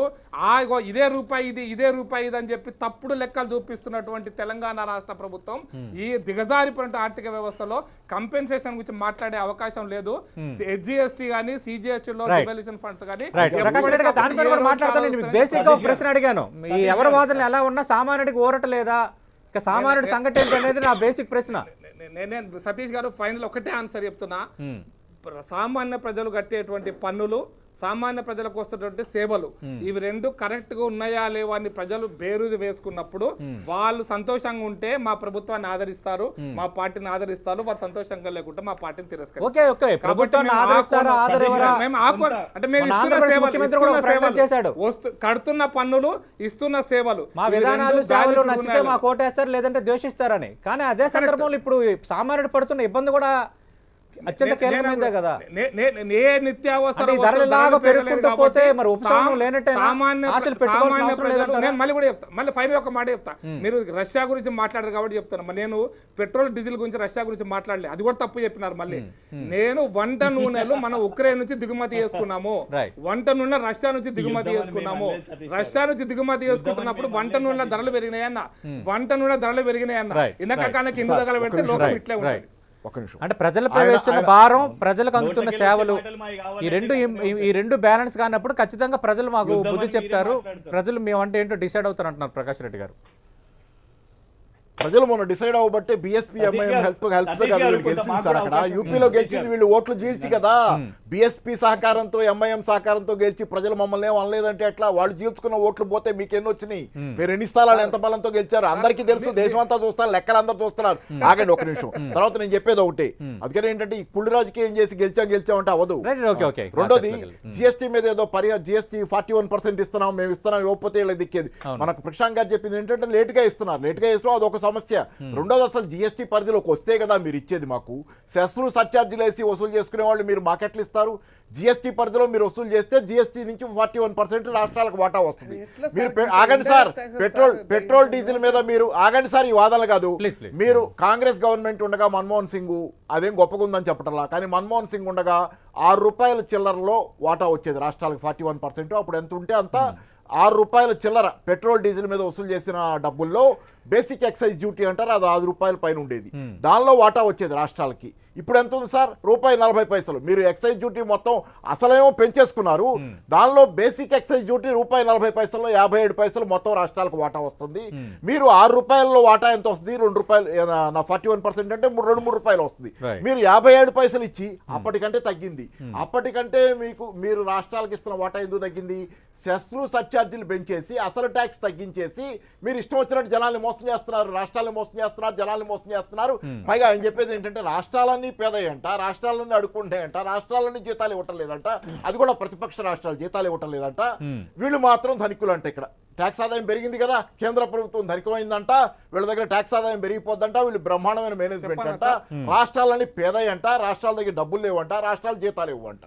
ఇదే రూపాయి ఇది, ఇదే రూపాయి ఇది అని చెప్పి తప్పుడు లెక్కలు చూపిస్తున్నటువంటి తెలంగాణ రాష్ట్ర ప్రభుత్వం ఈ దిగజారిపోయిన ఆర్థిక వ్యవస్థలో కంపెన్సేషన్ గురించి మాట్లాడే అవకాశం లేదు. ఎస్జిఎస్టీ గానీ, సిజిఎస్టీ లో డెవల్యూషన్ ఫండ్స్ కానీ ప్రశ్న అడిగాను. ఎవరి వాదనలు ఎలా ఉన్నా సామాన్యుడికి ఊరట లేదా, సామాన్యుడి సంఘటన అనేది నా బేసిక్ ప్రశ్న. నేను సతీష్ గారు ఫైనల్ ఒకటే ఆన్సర్ చెప్తున్నా. సామాన్య ప్రజలు కట్టేటువంటి పన్నులు, సామాన్య ప్రజలకు వస్తున్నటువంటి సేవలు, ఇవి రెండు కరెక్ట్ గా ఉన్నాయా లేవా అని ప్రజలు బేరుజు వేసుకున్నప్పుడు వాళ్ళు సంతోషంగా ఉంటే మా ప్రభుత్వాన్ని ఆదరిస్తారు, మా పార్టీని ఆదరిస్తారు. వారు సంతోషంగా లేకుంటే మా పార్టీని తిరస్కరిస్తారు. అంటే మేము కడుతున్న పన్నులు, ఇస్తున్న సేవలు, మా విధానాలు సేవలు నచ్చితే మా కోటేస్తారు, లేదంటే ద్వేషిస్తారని. కానీ అదే సందర్భంలో ఇప్పుడు సామాన్యుడు పడుతున్న ఇబ్బంది కూడా అత్యంత కీలకమైనదే కదా. మళ్ళీ కూడా చెప్తా, మళ్ళీ ఫైనల్ ఒక మాట చెప్తా. మీరు రష్యా గురించి మాట్లాడారు కాబట్టి చెప్తాను. నేను పెట్రోల్ డీజిల్ గురించి, రష్యా గురించి మాట్లాడలేదు, అది కూడా తప్పు చెప్పినారు. మళ్ళీ నేను వంట నూనెలు మనం ఉక్రెయిన్ నుంచి దిగుమతి చేసుకున్నాము, వంట నూనె రష్యా నుంచి దిగుమతి చేసుకున్నాము. రష్యా నుంచి దిగుమతి చేసుకుంటున్నప్పుడు వంట నూనెల ధరలు పెరిగినాయన్న, వంట నూనె ధరలు పెరిగినాయన్న. ఇన్నకానికి ఇందు దగ్గర పెడితే లోకం ఇట్లే ఉంటుంది. ఒక నిమిషం. అంటే ప్రజలపై వేస్తున్న భారం, ప్రజలకు అందుతున్న సేవలు, ఈ రెండు బ్యాలెన్స్ కానప్పుడు ఖచ్చితంగా ప్రజలు మాకు బుద్ధి చెప్తారు, ప్రజలు మేమంటే ఏంటో డిసైడ్ అవుతారు అంటున్నారు ప్రకాష్ రెడ్డి గారు. ప్రజలు మొన్న డిసైడ్ అవ్వబట్టే బీఎస్పీ ఎంఐఎం హెల్ప్ గెలిచింది సార్. అక్కడ యూపీలో గెలిచింది వీళ్ళు ఓట్లు చీల్చి కదా. బీఎస్పీ సహకారంతో ఎంఐఎం సహకారంతో గెలిచి ప్రజలు మమ్మల్ని ఏం అనలేదంటే ఎట్లా? వాళ్ళు చీల్చుకున్న ఓట్లు పోతే మీకు ఎన్ని వచ్చినాయి? మీరు ఎన్ని స్థలాలు ఎంత బలంతో గెలిచారు అందరికీ తెలుసు, దేశమంతా చూస్తారు, లెక్కలు అందరూ చూస్తున్నారు. ఆగండి ఒక నిమిషం, తర్వాత నేను చెప్పేది ఒకటి. అందుకని ఏంటంటే ఈ కుళ్ళు రాజకీయం చేసి గెలిచామంటే అవ్వదు. రెండోది జిఎస్టీ మీద ఏదో జిఎస్టీ 41% ఇస్తున్నాం, మేము ఇస్తున్నాం, ఇవ్వకపోతే ఇలా దిక్కేది. మనకు ప్రశాంత్ గారు చెప్పింది ఏంటంటే లేట్గా ఇస్తున్నారు, లేట్గా ఇస్తున్నాం, అదొక సమస్య. రెండోది అసలు జిఎస్టీ పరిధిలోకి వస్తే కదా మీరు ఇచ్చేది మాకు. సెస్లు సర్ఛార్జీలు వేసి వసూలు చేసుకునే వాళ్ళు మీరు మాకెట్లు ఇస్తారు? జిఎస్టీ పరిధిలో మీరు వసూలు చేస్తే జిఎస్టీ నుంచి 41% రాష్ట్రాలకు వాటా వస్తుంది. మీరు ఆగండి సార్, పెట్రోల్ డీజిల్ మీద మీరు ఆగండి సార్, ఈ వాదనలు కాదు. మీరు కాంగ్రెస్ గవర్నమెంట్ ఉండగా మన్మోహన్ సింగ్ అదేం గొప్పగా ఉందని చెప్పటంలా, కానీ మన్మోహన్ సింగ్ ఉండగా ₹6 చిల్లరలో వాటా వచ్చేది రాష్ట్రాలకు 41%. అప్పుడు ఎంత ఉంటే అంత ₹6 చిల్లర పెట్రోల్ డీజిల్ మీద వసూలు చేసిన డబ్బుల్లో బేసిక్ ఎక్సైజ్ డ్యూటీ అంటారు, అది ₹5 పైన ఉండేది. దానిలో వాటా వచ్చేది రాష్ట్రాలకి. ఇప్పుడు ఎంత ఉంది సార్? ₹1.40. మీరు ఎక్సైజ్ డ్యూటీ మొత్తం అసలేమో పెంచేసుకున్నారు, దానిలో బేసిక్ ఎక్సైజ్ డ్యూటీ ₹1.40లో 57 పైసలు మొత్తం రాష్ట్రాలకు వాటా వస్తుంది. మీరు ₹6లో వాటా ఎంత వస్తుంది? ₹2. నా 41% అంటే ₹2-3 వస్తుంది. మీరు 57 పైసలు ఇచ్చి అప్పటికంటే తగ్గింది. అప్పటికంటే మీరు రాష్ట్రాలకు ఇస్తున్న వాటా ఎందుకు తగ్గింది? సెస్లు సర్ఛార్జీలు పెంచేసి అసలు ట్యాక్స్ తగ్గించేసి మీరు ఇష్టం వచ్చినట్టు జనాల్ని మోసం చేస్తున్నారు, రాష్ట్రాలను మోసం చేస్తున్నారు, జనాల్ని మోసం చేస్తున్నారు. పైగా ఆయన చెప్పేది ఏంటంటే రాష్ట్రాలన్నీ పేదయంట, రాష్ట్రాలన్నీ అడుక్కుంటాయంట, రాష్ట్రాలన్నీ జీతాలు ఇవ్వటం లేదంట, అది కూడా ప్రతిపక్ష రాష్ట్రాలు జీతాలు ఇవ్వటం లేదంట. వీళ్ళు మాత్రం ధనికులు అంట. ఇక్కడ ట్యాక్స్ ఆదాయం పెరిగింది కదా, కేంద్ర ప్రభుత్వం ధనికమైందంట, వీళ్ళ దగ్గర ట్యాక్స్ ఆదాయం పెరిగిపోద్దంట, వీళ్ళు బ్రహ్మాండమైన మేనేజ్మెంట్ అంట, రాష్ట్రాలన్నీ పేదయంట, రాష్ట్రాల దగ్గర డబ్బులు లేవంట, రాష్ట్రాలు జీతాలు ఇవ్వంట.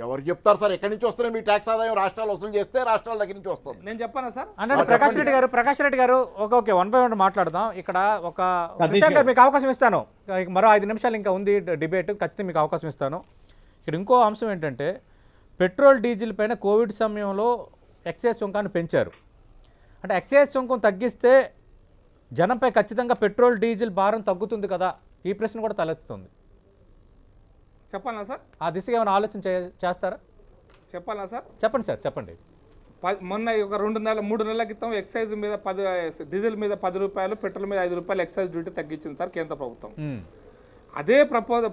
ఎవరు చెప్తారు సార్? ఎక్కడి నుంచి వస్తున్నాయి మీ ట్యాక్స్ ఆదాయం? రాష్ట్రాలు వసూలు చేస్తే రాష్ట్రాల దగ్గర నుంచి వస్తుంది. నేను చెప్పాను సార్ అంటే ప్రకాష్ రెడ్డి గారు ఓకే 1 by 1 మాట్లాడదాం. ఇక్కడ ఒక మీకు అవకాశం ఇస్తాను, మరో 5 నిమిషాలు ఇంకా ఉంది డిబేట్, ఖచ్చితంగా మీకు అవకాశం ఇస్తాను. ఇక్కడ ఇంకో అంశం ఏంటంటే పెట్రోల్ డీజిల్ పైన కోవిడ్ సమయంలో ఎక్సైజ్ సుంకాన్ని పెంచారు. అంటే ఎక్సైజ్ సుంకం తగ్గిస్తే జనంపై ఖచ్చితంగా పెట్రోల్ డీజిల్ భారం తగ్గుతుంది కదా, ఈ ప్రశ్న కూడా తలెత్తుతుంది. చెప్పాలా సార్? ఆ దిశగా ఏమైనా ఆలోచన చేస్తారా? చెప్పాలా సార్? చెప్పండి సార్, చెప్పండి. మొన్న ఒక 3 నెలల క్రితం ఎక్సైజ్ మీద డీజిల్ మీద ₹10, పెట్రోల్ మీద ₹5 ఎక్సైజ్ డ్యూటీ తగ్గించింది సార్ కేంద్ర ప్రభుత్వం. అదే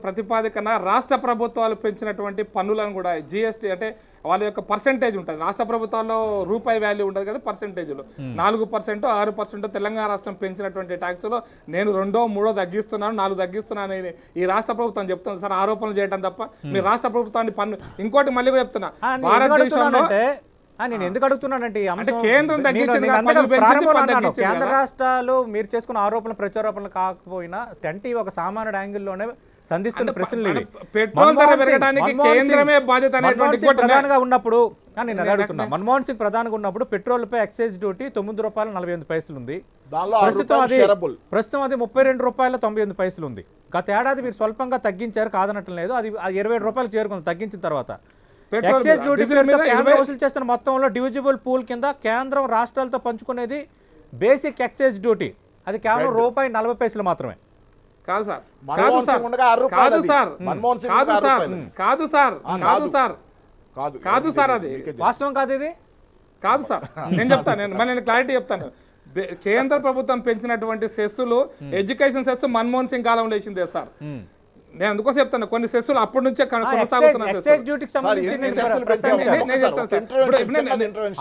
ప్రతిపాదికన రాష్ట్ర ప్రభుత్వాలు పెంచినటువంటి పన్నులను కూడా జిఎస్టీ అంటే వాళ్ళ యొక్క పర్సెంటేజ్ ఉంటుంది. రాష్ట్ర ప్రభుత్వాల్లో రూపాయి వాల్యూ ఉంటుంది కదా, పర్సెంటేజ్లో 4%, 6% తెలంగాణ రాష్ట్రం పెంచినటువంటి ట్యాక్స్లో నేను 2, 3 తగ్గిస్తున్నాను, 4 తగ్గిస్తున్నాను ఈ రాష్ట్ర ప్రభుత్వం చెప్తుంది సార్, ఆరోపణలు చేయడం తప్ప. మీరు రాష్ట్ర ప్రభుత్వాన్ని పన్ను ఇంకోటి మళ్ళీ కూడా చెప్తున్నా, భారతదేశంలో నేను ఎందుకు అడుగుతున్నానంటే కేంద్రం కేంద్ర రాష్ట్రాలు మీరు చేసుకున్న ఆరోపణలు ప్రత్యారోపణలు కాకపోయినా టెంటీ ఒక సామాన్యుడు యాంగిల్లోనే సంధిస్తున్న ప్రశ్నలు ఇవి. పెట్రోల్ ధర పెరగడానికి కేంద్రమే బాధ్యత ప్రధానంగా ఉన్నప్పుడు నేను అడుగుతున్నా, మన్మోహన్ సింగ్ ప్రధానంగా ఉన్నప్పుడు పెట్రోల్ పై ఎక్సైజ్ డ్యూటీ ₹9.48 ఉంది. ప్రస్తుతం అది ₹32.98 ఉంది. గత ఏడాది మీరు స్వల్పంగా తగ్గించారు, కాదనటం లేదు, అది ₹27 చేరుకుంది తగ్గించిన తర్వాత. ఎక్సైజ్ డ్యూటీ కేంద్రం వసూలు చేస్తున్న మొత్తంలో డివిజిబుల్ పూల్ కింద కేంద్రం రాష్ట్రాలతో పంచుకునేది బేసిక్ ఎక్సైజ్ డ్యూటీ, అది కేవలం ₹40 మాత్రమే. కాదు సార్, కాదు సార్, కాదు సార్, కాదు సార్, కాదు సార్, కాదు సార్, అది వాస్తవం కాదు, ఇది కాదు సార్. నేను చెప్తాను, నేను క్లారిటీ చెప్తాను. కేంద్ర ప్రభుత్వం పెంచినటువంటి సెస్సులు ఎడ్యుకేషన్ సెస్ మన్మోహన్ సింగ్ కాలంలో వేసిందే సార్. నేను అందుకోసం చెప్తాను, కొన్ని సెస్సులు అప్పటి నుంచే కొనసాగుతున్నాయి.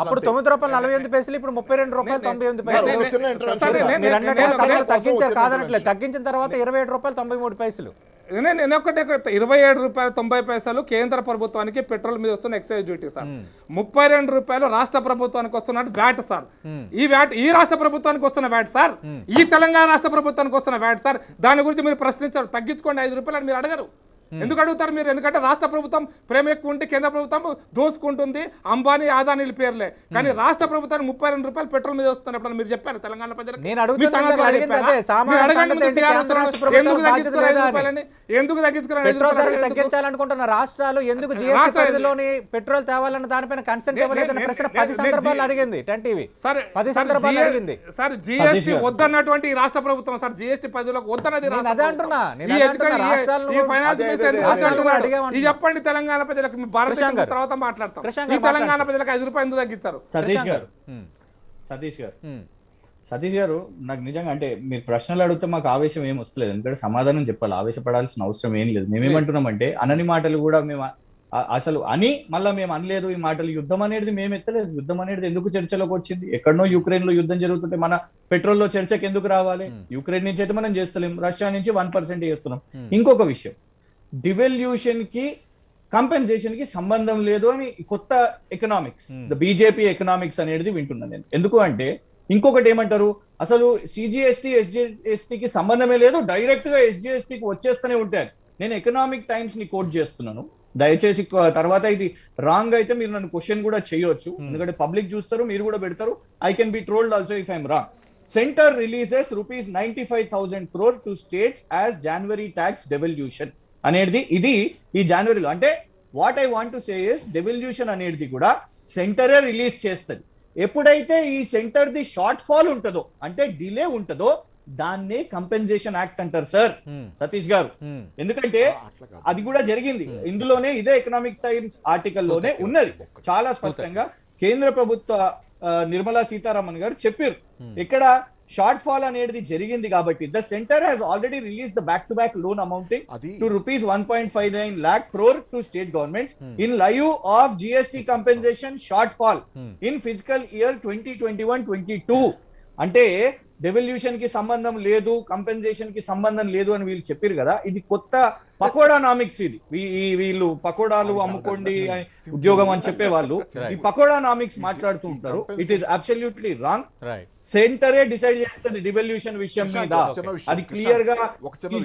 అప్పుడు ₹9.48, ఇప్పుడు ₹32.98. కాదనట్లేదు, తగ్గించిన తర్వాత ₹27.93. నేను ఒకటే ₹27.90 కేంద్ర ప్రభుత్వానికి పెట్రోల్ మీద వస్తున్న ఎక్సైజ్ డ్యూటీ సార్. ₹32 రాష్ట్ర ప్రభుత్వానికి వస్తున్నట్టు వ్యాట్ సార్. ఈ వ్యాట్ ఈ రాష్ట్ర ప్రభుత్వానికి వస్తున్న వ్యాట్ సార్, ఈ తెలంగాణ రాష్ట్ర ప్రభుత్వానికి వస్తున్న వ్యాట్ సార్. దాని గురించి మీరు ప్రశ్నించారు, తగ్గించుకోండి ₹5 అని మీరు అడగరు. ఎందుకు అడుగుతారు మీరు? ఎందుకంటే రాష్ట్ర ప్రభుత్వం ప్రేమ ఎక్కువ ఉంటే కేంద్ర ప్రభుత్వం దోసుకుంటుంది, అంబానీ ఆదానీల పేర్లే. కానీ రాష్ట్ర ప్రభుత్వానికి 32 రూపాయలు పెట్రోల్ మీద వస్తున్నప్పుడు మీరు చెప్పారు తెలంగాణ ప్రజలకు. నేను అడుగుతున్నా మీ ఛానల్ ద్వారా అడిగింది చెప్పారా? అదే, సామాన్య మీరు అడగండి సంగతి ముందు ఏంటి? TRS కేంద్ర రాష్ట్ర ప్రభుత్వాలు ఎందుకు తగ్గించుకున్నారు బాధ్యత 5 లేదా రూపాయలని? ఎందుకు తగ్గించుకున్నారు 5 పెట్రోల్ రూపాయలు? ధరలు తగ్గించాలనుకుంటున్న రాష్ట్రాలు ఎందుకు జీఎస్టీ రాష్ట్రాలు- పరిధిలోని పెట్రోల్ తేవాలన్న దానిపైన కన్సెంట్ ఇవ్వలేదన్న ప్రశ్న 10 నేను- సందర్భాలు అడిగింది 10 టీవీ. సరే 10 సందర్భాలు అడిగింది. సార్ జిఎస్టీ వద్దన్నటువంటి ఈ రాష్ట్ర ప్రభుత్వం సార్ జిఎస్టీ పరిధిలోకి వద్దన్నది నేను రాష్ట్ర అదే ప్రభుత్వం. అంటున్నా, నేను ఈ అదే ఎడ్యుకేషన్ అంటున్నా, రాష్ట్రాలను- ఈ ఫైనాన్స్ అదే, మినిస్టర్ అదే, ఎందుకు అదే, అంటున్నాడు? అడిగామంటున్నా. ఇది చెప్పండి తెలంగాణ ప్రజలకు, మీ భారతదేశం కృష్ణ గారు. తర్వాత మాట్లాడతాం. కృష్ణ ఈ గారు తెలంగాణ మాట్లాడండి. ప్రజలకు 5 రూపాయలు ఎందుకు తగ్గిస్తారు? సతీష్ గారు ఉమ్, సతీష్ గారు ఉమ్. సతీష్ గారు నాకు నిజంగా అంటే మీరు ప్రశ్నలు అడిగితే మాకు ఆవేశం ఏం వస్తలేదు, ఎందుకంటే సమాధానం చెప్పాలి, ఆవేశపడాల్సిన అవసరం ఏం లేదు. మేమేమంటున్నామంటే అనని మాటలు కూడా మేము అసలు అని మళ్ళీ మేము అనలేదు ఈ మాటలు. యుద్ధం అనేది మేము ఎత్తలేదు. యుద్ధం అనేది ఎందుకు చర్చలోకి వచ్చింది? ఎక్కడనో యుక్రెయిన్ లో యుద్ధం జరుగుతుంటే మన పెట్రోల్లో చర్చకి ఎందుకు రావాలి? యుక్రెయిన్ నుంచి అయితే మనం చేస్తలేం, రష్యా నుంచి 1% చేస్తున్నాం. ఇంకొక విషయం, డివల్యూషన్ కి కంపెన్సేషన్ కి సంబంధం లేదు అని కొత్త ఎకనామిక్స్, ద బీజేపీ ఎకనామిక్స్ అనేది వింటున్నాను నేను. ఎందుకు అంటే ఇంకొకటి ఏమంటారు, అసలు సిజిఎస్టీ ఎస్జిఎస్టీకి సంబంధమే లేదు, డైరెక్ట్ గా ఎస్జిఎస్టీకి వచ్చేస్తూనే ఉంటాయి. నేను ఎకనామిక్ టైమ్స్ ని కోట్ చేస్తున్నాను, దయచేసి తర్వాత ఇది రాంగ్ అయితే మీరు నన్ను క్వశ్చన్ కూడా చేయొచ్చు, ఎందుకంటే పబ్లిక్ చూస్తారు, మీరు కూడా పెడతారు. I can be trolled also if I'm wrong. Centre releases ₹95,000 crore to states as January tax devolution అనేది ఇది ఈ జనవరిలో. అంటే what I want to say is devolution అనేది కూడా సెంటరే రిలీజ్ చేస్తుంది. ఎప్పుడైతే ఈ సెంటర్ ది షార్ట్ ఫాల్ ఉంటుందో, అంటే డిలే ఉంటుందో, దాన్నే కంపెన్సేషన్ యాక్ట్ అంటారు సార్ సతీష్ గారు. ఎందుకంటే అది కూడా జరిగింది ఇందులోనే, ఇదే ఎకనామిక్ టైమ్స్ ఆర్టికల్లోనే ఉన్నది చాలా స్పష్టంగా. కేంద్ర ప్రభుత్వ నిర్మలా సీతారామన్ గారు చెప్పారు ఇక్కడ షార్ట్ ఫాల్ అనేది జరిగింది కాబట్టి the centre has already release the back to back loan amounting to ₹1.59 lakh crore to state governments in live of GST compensation short fall in physical year 2021-22. అంటే డెవల్యూషన్ కి సంబంధం లేదు, కంపెన్సేషన్ కి సంబంధం లేదు అని వీళ్ళు చెప్పారు కదా. ఇది కొత్త పకోడానామిక్స్. ఇది వీళ్ళు పకోడాలు అమ్ముకోండి ఉద్యోగం అని చెప్పే వాళ్ళు ఈ పకోడానామిక్స్ మాట్లాడుతూ ఉంటారు. It is absolutely wrong. సెంటరే డిసైడ్ చేస్తుంది డివల్యూషన్ విషయం మీద, అది క్లియర్ గా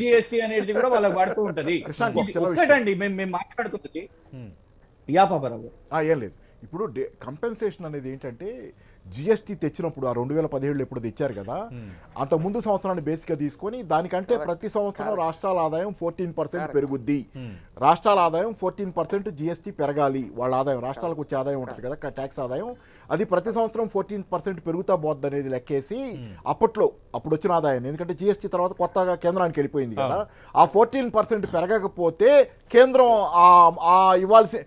జిఎస్టీ అనేది కూడా వాళ్ళకి పడుతూ ఉంటది. ఒక్కటండి మేము మాట్లాడుతున్నది. యా పాపారావు గారు, ఏం లేదు. ఇప్పుడు కంపెన్సేషన్ అనేది ఏంటంటే జిఎస్టీ తెచ్చినప్పుడు ఆ 2017 ఎప్పుడు తెచ్చారు కదా, అంత ముందు సంవత్సరాన్ని బేసిక్గా తీసుకొని దానికంటే ప్రతి సంవత్సరం రాష్ట్రాల ఆదాయం 14% పెరుగుద్ది. రాష్ట్రాల ఆదాయం 14% జిఎస్టీ పెరగాలి. వాళ్ళ ఆదాయం, రాష్ట్రాలకు వచ్చే ఆదాయం ఉంటుంది కదా ట్యాక్స్ ఆదాయం, అది ప్రతి సంవత్సరం 14% పెరుగుతా పోద్ది అనేది లెక్కేసి అప్పుడు వచ్చిన ఆదాయాన్ని, ఎందుకంటే జిఎస్టీ తర్వాత కొత్తగా కేంద్రానికి వెళ్ళిపోయింది కదా, ఆ 14% పెరగకపోతే కేంద్రం ఇవ్వాల్సి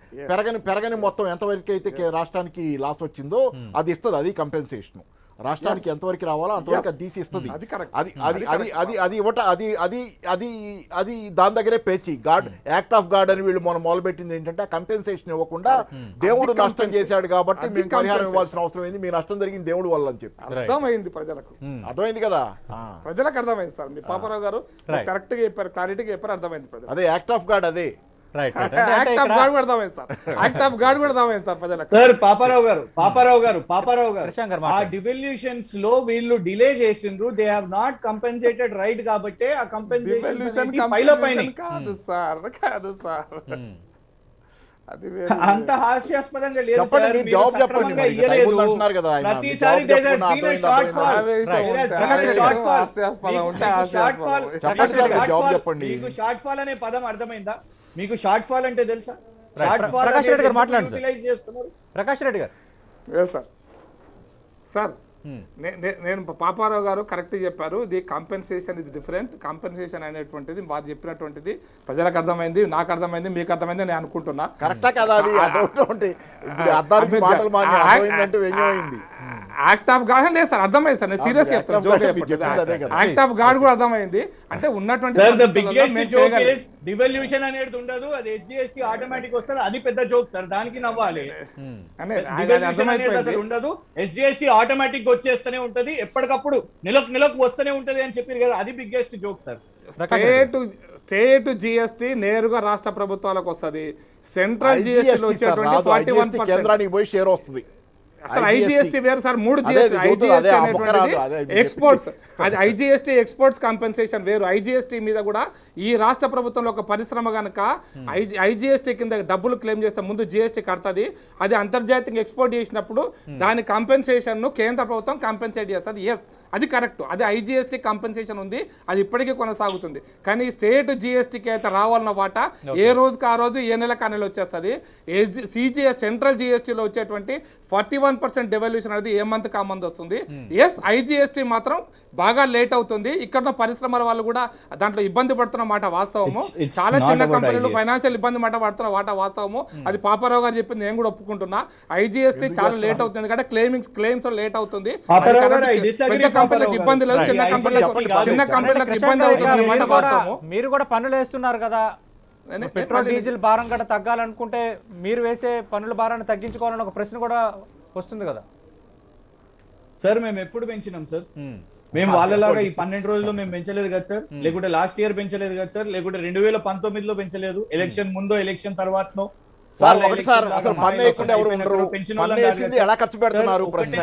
పెరగని మొత్తం ఎంతవరకు అయితే రాష్ట్రానికి లాస్ వచ్చిందో అది ఇస్తుంది. అది కంపెన్సేషన్. రాష్ట్రానికి ఎంతవరకు రావాలో అంతవరకు అది తీసి ఇస్తుంది. అది దాని దగ్గరే పేచి యాక్ట్ ఆఫ్ గాడ్ అని వీళ్ళు మనం మొదలుపెట్టింది ఏంటంటే కంపెన్సేషన్ ఇవ్వకుండా దేవుడు నష్టం చేశాడు కాబట్టి మేము పరిహారం ఇవ్వాల్సిన అవసరం ఏంది, మీ నష్టం జరిగింది దేవుడు వల్ల అని చెప్పి అర్థమైంది ప్రజలకు. అర్థమైంది కదా, ప్రజలకు అర్థమైంది సార్. మీ పాపారావు గారు కరెక్ట్ గా చెప్పారు, క్లారిటీగా చెప్పారు, అర్థమైంది ప్రజలు. అదే యాక్ట్ ఆఫ్ గాడ్. అదే యాక్ట్ ఆఫ్ గాడ్ కూడా అర్థమైంది సార్. యాక్ట్ ఆఫ్ గాడ్ కూడా అర్థమైంది సార్ ప్రజలకు. సార్ పాపారావు గారు ఆ డివల్యూషన్స్ లో వీళ్ళు డిలే చేసిండ్రు. They have not compensated right కాబట్టి ఆ కంపెన్సేషన్ కాదు సార్, కాదు సార్, అంత హాస్యాస్పదంగా లేదు. జవాబు చెప్పండి. ప్రతిసారి మీకు షార్ట్ ఫాల్ అనే పదం అర్థమైందా? మీకు షార్ట్ ఫాల్ అంటే తెలుసా? షార్ట్ ఫాల్ ప్రకాష్ రెడ్డి గారు మాట్లాడండి యూటిలైజ్ చేస్తున్నారు. ప్రకాష్ రెడ్డి గారు. సార్ నేను పాపారావు గారు కరెక్ట్ చెప్పారు. The compensation is different. Compensation అనేటువంటిది వారు చెప్పినటువంటిది ప్రజలకు అర్థమైంది, నాకు అర్థమైంది, మీకు అర్థమైంది నేను అనుకుంటున్నా. కరెక్టా కదా? యాక్ట్ ఆఫ్ గాడ్ లేదు సార్, అర్థమైంది సార్. నేను సీరియస్ చెప్తాను, జోక్ యాక్ట్ ఆఫ్ గాడ్ కూడా అర్థమైంది. అంటే ఉన్నటువంటి డివల్యూషన్ అనేది ఉండదు, అది ఎస్జిఎస్టీ ఆటోమేటిక్ వస్తుంది, అది పెద్ద జోక్ సార్, దానికి నవ్వాలి. ఉండదు, ఎస్జిఎస్టీ ఆటోమేటిక్ వచ్చేస్తూనే ఉంటది, ఎప్పటికప్పుడు నెలకు వస్తూనే ఉంటది అని చెప్పారు కదా, అది biggest joke sir. State GST నేరుగా రాష్ట్ర ప్రభుత్వాలకు వస్తుంది. సెంట్రల్ జిఎస్టీ కేంద్రానికి పోయి షేర్ వస్తుంది. అసలు ఐజీఎస్టీ వేరు సార్, 3 అదే జిఎస్టీ. ఇది చూద్దాం, ఐజీఎస్టీ అదే ఆ బొక్క రాదు, అదే అనేటువంటిది మీరు ఎక్స్పోర్ట్స్, అది ఐజీఎస్టీ ఎక్స్పోర్ట్స్ కాంపెన్సేషన్ వేరు. ఐజీఎస్టీ మీద కూడా ఈ రాష్ట్ర ప్రభుత్వంలో ఒక పరిశ్రమ కనుక ఐజీఎస్టీ కింద డబ్బులు క్లెయిమ్ చేస్తే ముందు జిఎస్టీ కడుతుంది. అది అంతర్జాతీయంగా ఎక్స్పోర్ట్ చేసినప్పుడు దాని కాంపెన్సేషన్ ను కేంద్ర ప్రభుత్వం కాంపెన్సేట్ చేస్తుంది. ఎస్, అది కరెక్ట్. అది ఐజీఎస్టీ కాంపెన్సేషన్ ఉంది, అది ఇప్పటికీ కొనసాగుతుంది. కానీ స్టేట్ జిఎస్టీకి అయితే రావాలన్న వాటా ఏ రోజుకి ఆ రోజు, ఏ నెలకు ఆ నెల వచ్చేస్తుంది. సిజిఎస్ సెంట్రల్ జిఎస్టీలో వచ్చేటువంటి 41% డెవల్యూషన్ అనేది ఏ మంత్ కా మంత్ వస్తుంది. ఎస్, ఐజీఎస్టీ మాత్రం బాగా లేట్ అవుతుంది. ఇక్కడ పరిశ్రమల వాళ్ళు కూడా దాంట్లో ఇబ్బంది పడుతున్న మాట వాస్తవము. It's చాలా not చిన్న about కంపెనీలు IGST. ఫైనాన్షియల్ ఇబ్బంది మాట పడుతున్న మాట వాస్తవము. అది పాపారావు గారు చెప్పింది నేను కూడా ఒప్పుకుంటున్నా. ఐజీఎస్టీ చాలా లేట్ అవుతుంది, ఎందుకంటే క్లెయిమ్స్ లేట్ అవుతుంది. పాపారావు గారు, I disagree, పెద్ద కంపెనీలకు ఇబ్బంది లేదు, చిన్న Right. కంపెనీలకు ఇబ్బంది అవుతుంది మాట వాస్తవము. మీరు కూడా పన్నులు వేస్తున్నారు కదా, పెట్రోల్ డీజిల్ భారం కూడా తగ్గాలనుకుంటే మీరు వేసే పన్నుల భారాన్ని తగ్గించుకోవాలని ఒక ప్రశ్న కూడా వస్తుంది కదా సార్. మేము ఎప్పుడు పెంచినాం సార్? మేము వాళ్ళలాగా ఈ 12 రోజుల్లో మేము పెంచలేదు కదా సార్, లేకుంటే లాస్ట్ ఇయర్ పెంచలేదు కదా సార్, లేకుంటే 2019లో పెంచలేదు, ఎలక్షన్ ముందో ఎలక్షన్ తర్వాతనో. సార్ ఒకటి సార్, అసలు పన్ను వేయకుండా ఎవరు ఉండరు, పన్ను వేసింది ఎలా ఖర్చు పెడుతున్నారు ప్రశ్న.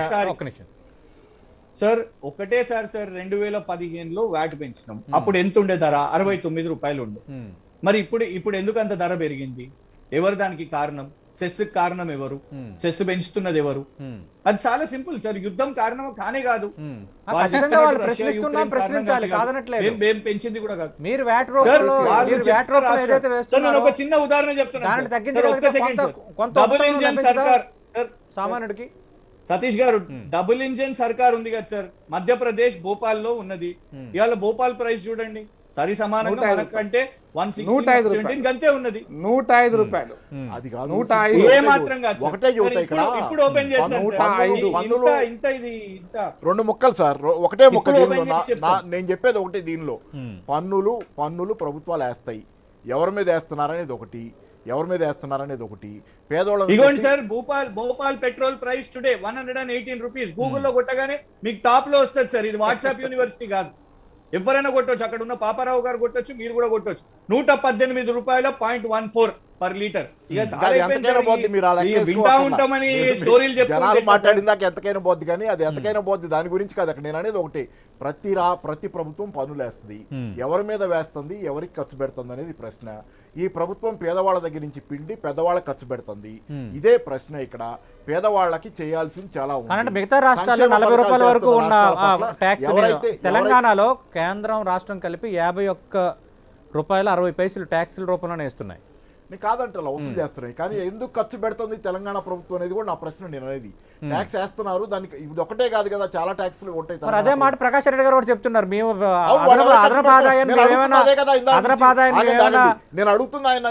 సార్ ఒకటేసారి సార్ 2015లో వ్యాట్ పెంచినాం. అప్పుడు ఎంత ఉండే ధర? 69 రూపాయలు ఉండే. మరి ఇప్పుడు ఎందుకు అంత ధర పెరిగింది? ఎవరు దానికి కారణం? సెస్ కారణం ఎవరు? సెస్ పెంచుతున్నది ఎవరు? అది చాలా సింపుల్ సార్, యుద్ధం కారణం కానే కాదు. మేము పెంచింది కూడా కాదు. మీరు వ్యాట్ ఒక చిన్న ఉదాహరణ చెప్తున్నాను. డబుల్ ఇంజన్ సర్కార్ సామాన్యుడికి సతీష్ గారు, డబుల్ ఇంజన్ సర్కార్ ఉంది కదా సార్, మధ్యప్రదేశ్ భోపాల్లో ఉన్నది. ఇవాళ భోపాల్ ప్రైస్ చూడండి, సరి సమానంగా మనకంటే 160 గంతే ఉన్నది. 105 రూపాయలు. అది కాదు, 105 ఏ మాత్రం కాదు. ఒకటే యువత ఇక్కడ ఇప్పుడు ఓపెన్ చేస్తాను సార్. ఇంత 2 ముక్కలు సార్, ఒకటే ముక్క దీనిలో. నేను చెప్పేది ఒకటి, దీనిలో పన్నులు ప్రభుత్వాలు వేస్తాయి. ఎవరి మీద వేస్తున్నారనేది ఒకటి, ఎవరి మీద వేస్తున్నారనేది ఒకటి. పేదోళ్ళ ఇగోండి sir, Bhopal petrol price today 118 rupees. గూగుల్లో కొట్టగానే మీకు టాప్ లో వస్తుంది సార్. ఇది వాట్సాప్ యూనివర్సిటీ కాదు, ఎవరైనా కొట్టవచ్చు. అక్కడ ఉన్న పాపారావు గారు కొట్టొచ్చు, మీరు కూడా కొట్టొచ్చు. 118 రూపాయల 0.14 పర్ లీటర్. ఉంటామని స్టోరీలు జనాలు మాట్లాడిందాక ఎంతకైనా పోద్ది, కానీ అది ఎంతకైనా పోద్ది దాని గురించి కాదు. అక్కడ నేను అనేది ఒకటి, ప్రతి ప్రభుత్వం పన్నులు వేస్తుంది. ఎవరి మీద వేస్తుంది, ఎవరికి ఖర్చు పెడుతుంది అనేది ప్రశ్న. ఈ ప్రభుత్వం పేదవాళ్ళ దగ్గర నుంచి పిండి పెద్దవాళ్ళకి ఖర్చు పెడుతుంది. ఇదే ప్రశ్న. ఇక్కడ పేదవాళ్ళకి చేయాల్సింది చాలా ఉంది. మిగతా రాష్ట్రాల్లో 40 రూపాయల వరకు ఉన్న ట్యాక్స్ తెలంగాణలో కేంద్రం రాష్ట్రం కలిపి 51 రూపాయల 60 పైసలు ట్యాక్సుల రూపంలోనే వేస్తున్నాయి. నేను కాదంటే వసూలు చేస్తున్నాయి, కానీ ఎందుకు ఖర్చు పెడుతుంది తెలంగాణ ప్రభుత్వం అనేది కూడా నా ప్రశ్న. నేను అనేది ట్యాక్స్ వేస్తున్నారు, దానికి ఇది ఒకటే కాదు కదా, చాలా ట్యాక్స్లు ఉంటాయి. అదే మాట ప్రకాష్ రెడ్డి గారు కూడా చెప్తున్నారు. మేము నేను అడుగుతున్నా ఆయన,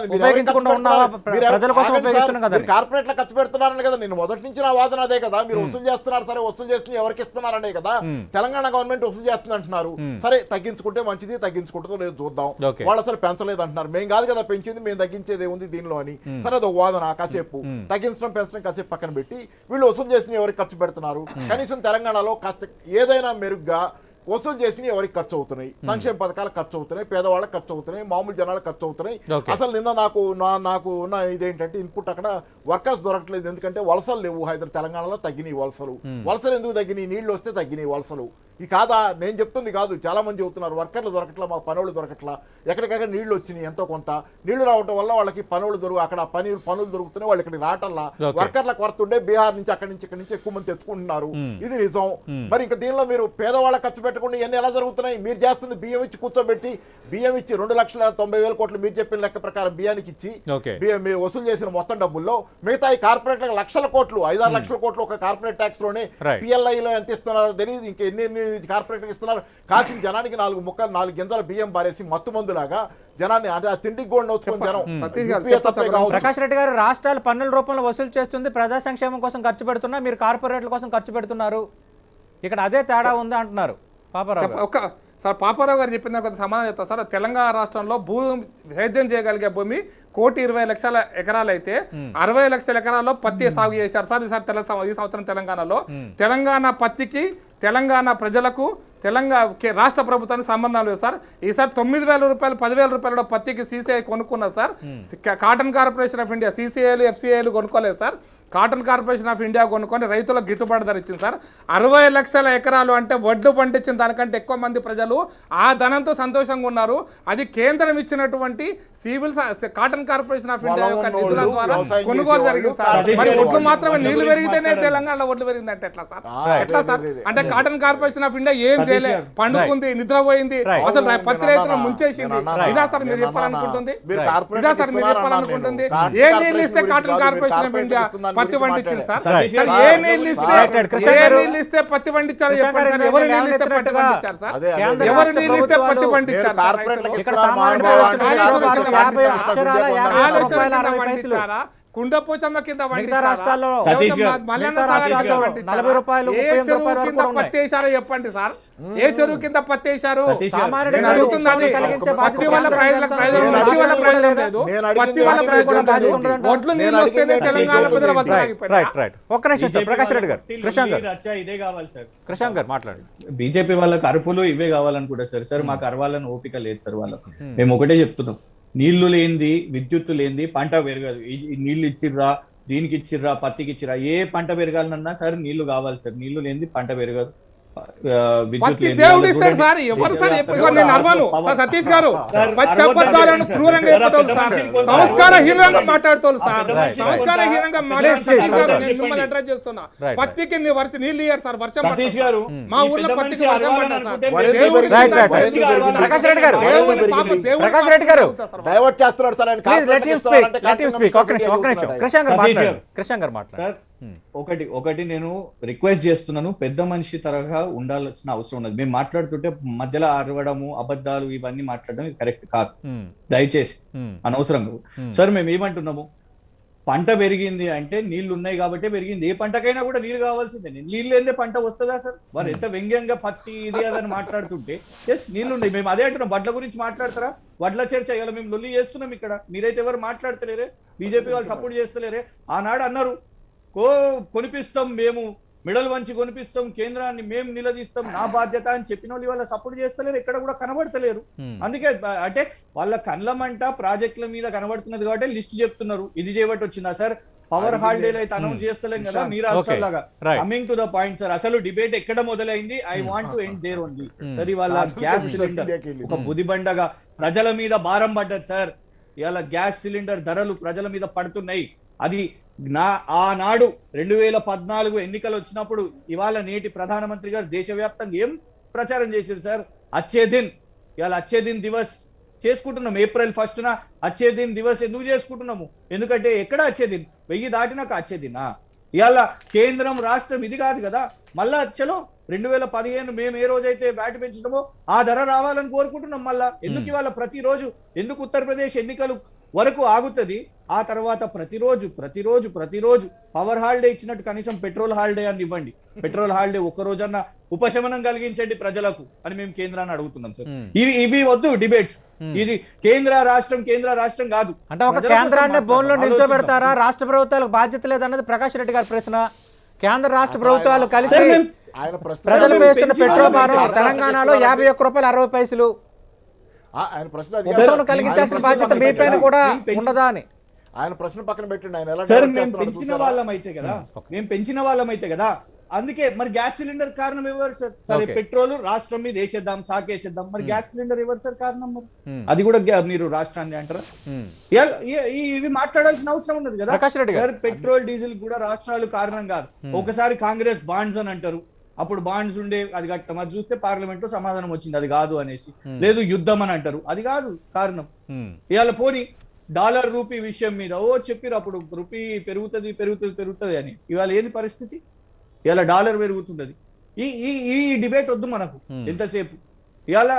కార్పొరేట్ లో ఖర్చు పెడుతున్నారని కదా. నేను మొదటి నుంచి నా వాదన అదే కదా. మీరు వసూలు చేస్తున్నారు, సరే వసూలు చేస్తున్న ఎవరికి ఇస్తున్నారనే కదా. తెలంగాణ గవర్నమెంట్ వసూలు చేస్తుంది అంటున్నారు. సరే తగ్గించుకుంటే మంచిది, తగ్గించుకుంటుందో లేదు చూద్దాం. వాళ్ళు అసలు పెంచలేదు అంటున్నారు. మేము కాదు కదా పెంచింది, మేము తగ్గించేది ఉంది దీనిలో అని. సరే అది వాదన, కాసేపు తగ్గించడం పెంచడం కాసేపు పక్కన పెట్టి వీళ్ళు వసూలు చేసిన ఎవరికి ఖర్చు పెడుతున్నారు. కనీసం తెలంగాణలో కాస్త ఏదైనా మెరుగ్గా వసూలు చేసిన ఎవరికి ఖర్చు అవుతున్నాయి, సంక్షేమ పథకాలకు ఖర్చు అవుతున్నాయి, పేదవాళ్ళకి ఖర్చు అవుతున్నాయి, మామూలు జనాలకు ఖర్చు అవుతున్నాయి. అసలు నిన్న నాకు ఉన్న ఇదేంటంటే ఇన్పుట్ అక్కడ వర్కర్స్ దొరకట్లేదు. ఎందుకంటే వలసలు లేవు. తెలంగాణలో తగ్గినాయి వలసలు ఎందుకు తగ్గినాయి? నీళ్లు వస్తే తగ్గినాయి వలసలు. ఈ కాదా నేను చెప్తుంది కాదు, చాలా మంది చెబుతున్నారు వర్కర్లు దొరకట్లా, మాకు పనులు దొరకట్లా. ఎక్కడికక్కడ నీళ్లు వచ్చినాయి, ఎంతో కొంత నీళ్లు రావడం వల్ల వాళ్ళకి పనులు అక్కడ పనులు దొరుకుతున్నాయి, వాళ్ళు ఇక్కడికి రావటల్లా. వర్కర్ల కొరత ఉండే బీహార్ నుంచి అక్కడి నుంచి ఎక్కువ మంది తెచ్చుకుంటున్నారు. ఇది నిజం. మరి ఇంకా దీనిలో మీరు పేదవాళ్ళ ఖర్చు పెట్టకుండా ఇవన్నీ ఎలా జరుగుతున్నాయి? మీరు చేస్తుంది బియ్యం ఇచ్చి కూర్చోబెట్టి, బియ్యం ఇచ్చి 2,90,000 కోట్లు మీరు చెప్పిన లెక్క ప్రకారం బియ్యానికి ఇచ్చి మీరు వసూలు చేసిన మొత్తం డబ్బుల్లో మిగతా ఈ కార్పొరేట్లకు లక్షల కోట్లు, 5-6 లక్షల కోట్లు ఒక కార్పొరేట్ ట్యాక్స్ లోనే పిఎల్ఐలో ఎంత ఇస్తున్నారో తెలియదు. ఇంకెన్ని కార్పొరేట్ ఇస్తున్నారు. కాసిన జనానికి 4 గింజల బియ్యం బారేసి మత్తు మందులాగా జనాన్ని తిండికి కూడా నోచుకుని జనం. ప్రకాష్ రెడ్డి గారు, రాష్ట్రాలు పన్నుల రూపంలో వసూలు చేస్తుంది, ప్రజా సంక్షేమం కోసం ఖర్చు పెడుతున్నా, మీరు కార్పొరేట్ల కోసం ఖర్చు పెడుతున్నారు. ఇక్కడ అదే తేడా ఉంది అంటున్నారు పాపారావు. సార్ పాపారావు గారు చెప్పిన కొంత సమాధానం చెప్తారు సార్. తెలంగాణ రాష్ట్రంలో సేద్యం చేయగలిగే భూమి 1,20,00,000 ఎకరాలు అయితే 60 లక్షల ఎకరాల్లో పత్తి సాగు చేశారు సార్ ఈ సంవత్సరం తెలంగాణలో. తెలంగాణ పత్తికి, తెలంగాణ ప్రజలకు, రాష్ట్ర ప్రభుత్వానికి సంబంధం లేదు సార్. ఈసారి 9,000 రూపాయలు 10,000 రూపాయలు పత్తికి సీసీఐ కొనుక్కున్నారు sir. Cotton corporation of India సీసీఐలు ఎఫ్సీఐలు కొనుక్కోలేదు sir. Cotton corporation of India కొనుక్కొని రైతులకు గిట్టుబాటు ధర ఇచ్చింది సార్. 60 లక్షల ఎకరాలు అంటే వడ్లు పండించిన దానికంటే ఎక్కువ మంది ప్రజలు ఆ ధనంతో సంతోషంగా ఉన్నారు. అది కేంద్రం ఇచ్చినటువంటి కాటన్ కార్పొరేషన్ ఆఫ్ ఇండియా యొక్క నిధుల ద్వారా కొనుగోలు జరిగింది సార్. మరి ఒడ్లు మాత్రమే నీళ్లు పెరిగితేనే తెలంగాణలో ఒడ్లు పెరిగింది అంటే ఎట్లా సార్? ఎట్లా సార్? అంటే కాటన్ కార్పొరేషన్ ఆఫ్ ఇండియా ఏం చేయలేదు, పండుకుంది, నిద్రపోయింది, అసలు పత్తి రైతులను ముంచేసింది. ఇదా సార్ మీరు చెప్పాలనుకుంటుంది? ఇదా సార్ మీరు చెప్పాలనుకుంటుంది? ఏ నీళ్ళు ఇస్తే కాటన్ కార్పొరేషన్ ఆఫ్ ఇండియా పత్తి పండించింది సార్? ఏ నీళ్ళు ఇస్తే పత్తి పండించారు చెప్పండి సార్. ఎవరు నీళ్ళు ఇస్తే పత్తి పండించారు సార్? ఎవరు నీళ్ళు ఇస్తే పత్తి పండించారు? పండించారా? కుండపోచమ్మ కింద పండించారా? పత్తి వేసారో చెప్పండి సార్. ఏ చెరువు కింద పత్తి వేశారు? అడుగుతుంది. పత్తి వల్ల ప్రయోజనం లేదు. పత్తి వల్ల ప్రయోజనం లేదు. ఒడ్లు నీళ్ళు వస్తేనే తెలంగాణ ప్రజల ఒక్క నిమిషం ప్రకాష్ రెడ్డి గారు, ఇదే కావాలి సార్. కృష్ణ గారు మాట్లాడండి. బీజేపీ వాళ్ళకి అరుపులు ఇవే కావాలనుకుంటారు సార్. సార్ మాకు అరవాలని ఓపిక లేదు సార్ వాళ్ళకు. మేము ఒకటే చెప్తున్నాం, నీళ్లు లేనిది, విద్యుత్తు లేనిది పంట పెరగదు. నీళ్లు ఇచ్చిర్రా, దీనికి ఇచ్చిర్రా, పత్తికి ఇచ్చిర్రా, ఏ పంట పెరగాలన్నా సార్ నీళ్లు కావాలి సార్. నీళ్లు లేనిది పంట పెరగదు. దేవుడు ఇస్తాడు సార్. ఎవరు సార్ నేను అర్వాను సతీష్ గారు పచ్చబద్దాలను క్రూరంగా చెప్తాడు సార్. సంస్కారహీనంగా మాట్లాడుతాడు సార్. సంస్కారహీనంగా సతీష్ గారు నేను మిమ్మల్ని అడ్రస్ చేస్తున్నా. పత్తికి నీళ్ళు ఇయ్యారు సార్. వర్షం మా ఊర్లో పత్తికి వర్షం పడ్డారు సార్. ప్రకాష్ రెడ్డి గారు, ప్రకాష్ రెడ్డి గారు డైవర్ట్ చేస్తున్నాడు సార్. కృష్ణ గారు మాట్లాడారు. ఒకటి నేను రిక్వెస్ట్ చేస్తున్నాను, పెద్ద మనిషి తరగా ఉండాల్సిన అవసరం ఉన్నది. మేము మాట్లాడుతుంటే మధ్యలో అరవడము, అబద్ధాలు ఇవన్నీ మాట్లాడడం కరెక్ట్ కాదు. దయచేసి అనవసరం సార్. మేము ఏమంటున్నాము, పంట పెరిగింది అంటే నీళ్లు ఉన్నాయి కాబట్టి పెరిగింది. ఏ పంటకైనా కూడా నీళ్లు కావాల్సిందే. నీళ్ళు లేదే పంట వస్తుందా సార్? వారు ఎంత వ్యంగ్యంగా పత్తి ఇది అదని మాట్లాడుతుంటే ఎస్ నీళ్లు ఉన్నాయి. మేము అదే అంటున్నాం. వడ్ల గురించి మాట్లాడతారా? వడ్ల చర్చ ఇవాళ మేము లొల్లి చేస్తున్నాం ఇక్కడ. మీరైతే ఎవరు మాట్లాడతలేరే, బీజేపీ వాళ్ళు సపోర్ట్ చేస్తలేరే. ఆనాడు అన్నారు కొనిపిస్తాం, మేము మెడల్ వంచి కొనిపిస్తాం, కేంద్రాన్ని మేము నిలదీస్తాం, నా బాధ్యత అని చెప్పిన వాళ్ళు ఇవాళ సపోర్ట్ చేస్తలేరు, ఎక్కడ కూడా కనబడతలేరు. అందుకే అంటే వాళ్ళ కళ్ళమంట ప్రాజెక్టుల మీద కనబడుతున్నది కాబట్టి లిస్ట్ చెప్తున్నారు. ఇది చేయబట్టి వచ్చిందా సార్? పవర్ హాలిడేలు అయితే అనౌన్స్ చేస్తలేం కదా మీ రాష్ట్రాలాగా. Coming to the point sir, అసలు డిబేట్ ఎక్కడ మొదలైంది? I want to end there only. Sir ఇవాళ గ్యాస్ సిలిండర్ ఒక బుదిబండగా ప్రజల మీద భారం పడ్డది సార్. ఇవాళ గ్యాస్ సిలిండర్ ధరలు ప్రజల మీద పడుతున్నాయి. అది ఆనాడు 2014 ఎన్నికలు వచ్చినప్పుడు ఇవాళ నేటి ప్రధానమంత్రి గారు దేశవ్యాప్తంగా ఏం ప్రచారం చేశారు సార్? అచ్చే దిన్. ఇవాళ అచ్చే దిన్ దివస్ చేసుకుంటున్నాం. April 1న అచ్చే దిన్ దివస్ ఎందుకు చేసుకుంటున్నాము? ఎందుకంటే ఎక్కడ అచ్చే దిన్? 1000 దాటినాక అచ్చే దినా? ఇవాళ కేంద్రం రాష్ట్రం ఇది కాదు కదా. మళ్ళా చలో 2015 మేము ఏ రోజైతే వ్యాట్ పెంచడమో ఆ ధర రావాలని కోరుకుంటున్నాం. మళ్ళా ఎందుకు ఇవాళ ప్రతిరోజు ఎందుకు ఉత్తరప్రదేశ్ ఎన్నికలు వరకు ఆగుతుంది? ఆ తర్వాత ప్రతిరోజు పవర్ హాలిడే ఇచ్చినట్టు కనీసం పెట్రోల్ హాలిడే అని ఇవ్వండి. పెట్రోల్ హాలిడే ఒక్క రోజన్నా ఉపశమనం కలిగించండి ప్రజలకు అని మేము కేంద్రాన్ని అడుగుతున్నాం సార్. ఇవి వద్దు డిబేట్స్. ఇది కేంద్ర రాష్ట్రం కాదు. అంటే ఒక కేంద్రాన్ని బోన్లో నిల్చోబెడతారా? రాష్ట్ర ప్రభుత్వాలకు బాధ్యత లేదన్నది ప్రకాష్ రెడ్డి గారి ప్రశ్న. కేంద్ర రాష్ట్ర ప్రభుత్వాలు కలిసి ప్రజలు వేస్తున్న పెట్రోల్ భారం తెలంగాణలో 51 రూపాయలు 60 పైసలు కలిగించాల్సిన బాధ్యత మీ పైన కూడా ఉండదా అని ఆయన ప్రశ్న పక్కన పెట్టండి. ఆయన మేము పెంచిన వాళ్ళమైతే కదా. అందుకే మరి గ్యాస్ సిలిండర్ కారణం ఎవరు సార్? సరే పెట్రోల్ రాష్ట్రం మీద వేసేద్దాం, సాకేసేద్దాం. మరి గ్యాస్ సిలిండర్ ఎవరు సార్ కారణం? మరి అది కూడా మీరు రాష్ట్రాన్ని అంటారా? ఇవి మాట్లాడాల్సిన అవసరం ఉన్నది కదా సార్. పెట్రోల్ డీజిల్ కూడా రాష్ట్రాలు కారణం కాదు. ఒకసారి కాంగ్రెస్ బాండ్స్ అని అంటారు, అప్పుడు బాండ్స్ ఉండే అది కట్టం. అది చూస్తే పార్లమెంట్ లో సమాధానం వచ్చింది అది కాదు అనేసి. లేదు యుద్ధం అని అంటారు, అది కాదు కారణం. ఇవాళ పోనీ డాలర్ రూపీ విషయం మీద చెప్పారు అప్పుడు రూపీ పెరుగుతుంది అని. ఇవాళ ఏంది పరిస్థితి? ఇవాళ డాలర్ పెరుగుతున్నది. ఈ డిబేట్ వద్దు మనకు ఎంతసేపు. ఇవాళ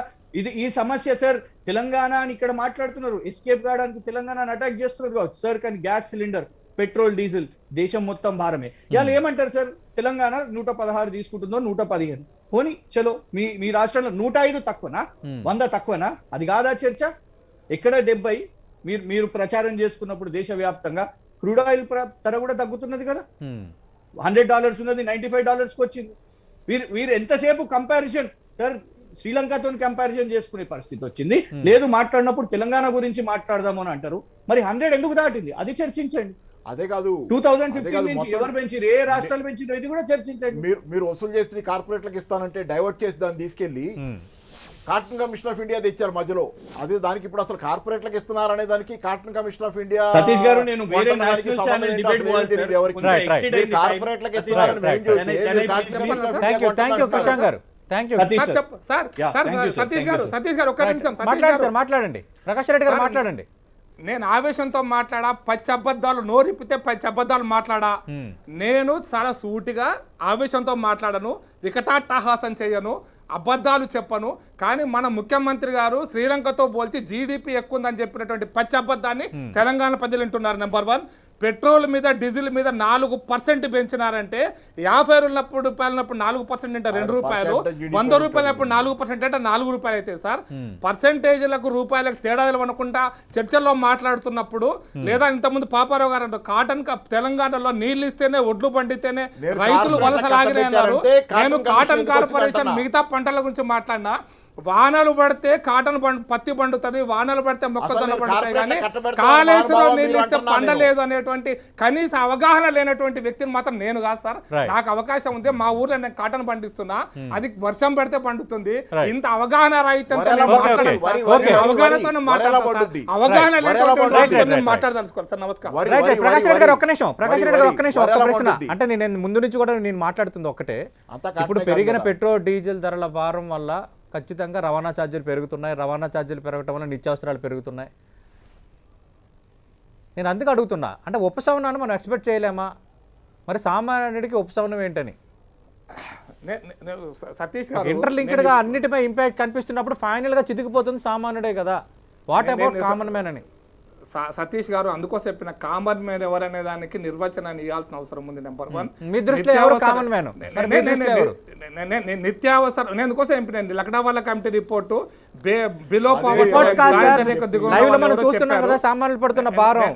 ఈ సమస్య సార్ తెలంగాణ అని ఇక్కడ మాట్లాడుతున్నారు. ఎస్కేప్ కావడానికి తెలంగాణని అటాక్ చేస్తున్నారు కావచ్చు సార్. కానీ గ్యాస్ సిలిండర్, పెట్రోల్, డీజిల్ దేశం మొత్తం భారమే. ఇవాళ ఏమంటారు సార్? తెలంగాణ 116 తీసుకుంటుందో 115. పోనీ చలో మీ రాష్ట్రంలో 105 తక్కువనా, 100 తక్కువనా? అది కాదా చర్చ? ఎక్కడ 70 మీరు ప్రచారం చేసుకున్నప్పుడు దేశవ్యాప్తంగా క్రూడ్ ఆయిల్ ధర కూడా తగ్గుతున్నది కదా. $100 ఉన్నది $95 వచ్చింది. వీరు ఎంతసేపు కంపారిజన్ సార్ శ్రీలంకతో కంపారిజన్ చేసుకునే పరిస్థితి వచ్చింది. లేదు మాట్లాడినప్పుడు తెలంగాణ గురించి మాట్లాడదాము అని అంటారు. మరి 100 ఎందుకు దాటింది అది చర్చించండి. అదే కాదు 2015 నుంచి ఎవరు పెంచారు, ఏ రాష్ట్రాలు పెంచారు, ఇది కూడా చర్చించండి. మీరు వసూలు చేసి కార్పొరేట్లకు ఇస్తానంటే డైవర్ట్ చేసి దాన్ని తీసుకెళ్లి కాటన్ కమిషన్ ఆఫ్ ఇండియా తెచ్చారు మధ్యలో. అదే దానికి ఇప్పుడు అసలు కార్పొరేట్లకు ఇస్తున్నారు అనే దానికి cotton commission of India Satish గారు నేను వేరే నేషనల్ ఛానల్ డిబేట్ కార్పొరేట్లకు ఇస్తున్నారని మేము చెప్తే థ్యాంక్ యూ కృష్ణ గారు, థ్యాంక్ యూ. సతీష్ గారు ఒక్క నిమిషం. మాట్లాడండి సార్, మాట్లాడండి. ప్రకాష్ రెడ్డి గారు మాట్లాడండి. నేను ఆవేశంతో మాట్లాడా, పచ్చి అబద్ధాలు నోరిప్పితే పచ్చి అబద్ధాలు మాట్లాడా. నేను చాలా సూటిగా ఆవేశంతో మాట్లాడను, వికటాట్టహాసం చేయను, అబద్ధాలు చెప్పను. కానీ మన ముఖ్యమంత్రి గారు శ్రీలంకతో పోల్చి జీడిపి ఎక్కువ ఉందని చెప్పినటువంటి పచ్చి అబద్ధాన్ని తెలంగాణ ప్రజలు వింటున్నారు. నెంబర్ 1, పెట్రోల్ మీద డీజిల్ మీద 4% పెంచినారంటే 50 రూపాయలప్పుడు 4% అంటే 2 రూపాయలు, 100 రూపాయలప్పుడు 4% అంటే 4 రూపాయలు అయితే సార్ పర్సెంటేజ్లకు రూపాయలకు తేడాలు అనుకుంటా చర్చల్లో మాట్లాడుతున్నప్పుడు, లేదా ఇంతకుముందు పాపారావు గారు అంటారు కాటన్ తెలంగాణలో నీళ్లు ఇస్తేనే ఒడ్లు పండితేనే రైతులు వలసలాగినే అన్నారు. నేను కాటన్ కార్పొరేషన్ మిగతా పంటల గురించి మాట్లాడినా, వానలు పడితే కాటన్ పత్తి పండుతుంది, వానలు పడితే మొక్కజొన్న పండుతాయి, కానీ కాళేశ్వరం నీళ్ళు ఇస్తే పండలేదు అనేటువంటి కనీస అవగాహన లేనటువంటి వ్యక్తిని మాత్రం నేను కాదు సార్. నాకు అవకాశం ఉంది, మా ఊర్లో నేను కాటన్ పండిస్తున్నా, అది వర్షం పడితే పండుతుంది. ఇంత అవగాహన రాయితంతో అవగాహనతో మాట్లాడతాను, అవగాహన లేనటువంటి మాట్లాడదలుచుకోవాలి సార్. నమస్కారం. ప్రకాష్ రెడ్డి గారు ఒక్క నిమిషం, ఒక్క ప్రశ్న. అంటే నేను ముందు నుంచి కూడా నేను మాట్లాడుతుంది ఒక్కటే, ఇప్పుడు పెరిగిన పెట్రోల్ డీజిల్ ధరల భారం వల్ల ఖచ్చితంగా రవాణా ఛార్జీలు పెరుగుతున్నాయి, రవాణా ఛార్జీలు పెరగటం వల్ల నిత్యావసరాలు పెరుగుతున్నాయి. నేను అందుకు అడుగుతున్నా, అంటే ఉపశమనాన్ని మనం ఎక్స్పెక్ట్ చేయలేమా? మరి సామాన్యుడికి ఉపశమనం ఏంటని? సతీష్ గారు ఇంటర్లింక్డ్గా అన్నిటిపై ఇంపాక్ట్ కనిపిస్తున్నప్పుడు ఫైనల్గా చితికిపోతుంది సామాన్యుడే కదా. వాట్ అబౌట్ కామన్ మ్యాన్ అని సతీష్ గారు అందుకోసం చెప్పిన కామన్ మ్యాన్ ఎవరనే దానికి నిర్వచనాన్ని ఇవ్వాల్సిన అవసరం ఉంది. నెంబర్ 1, మీ దృష్టిలో ఎవరు కామన్ మ్యాన్? నిత్యావసర నేను అందుకోసం చెప్పినండి లక్నోవాల కమిటీ రిపోర్టు బిలో సామాన్యులు పడుతున్న భారం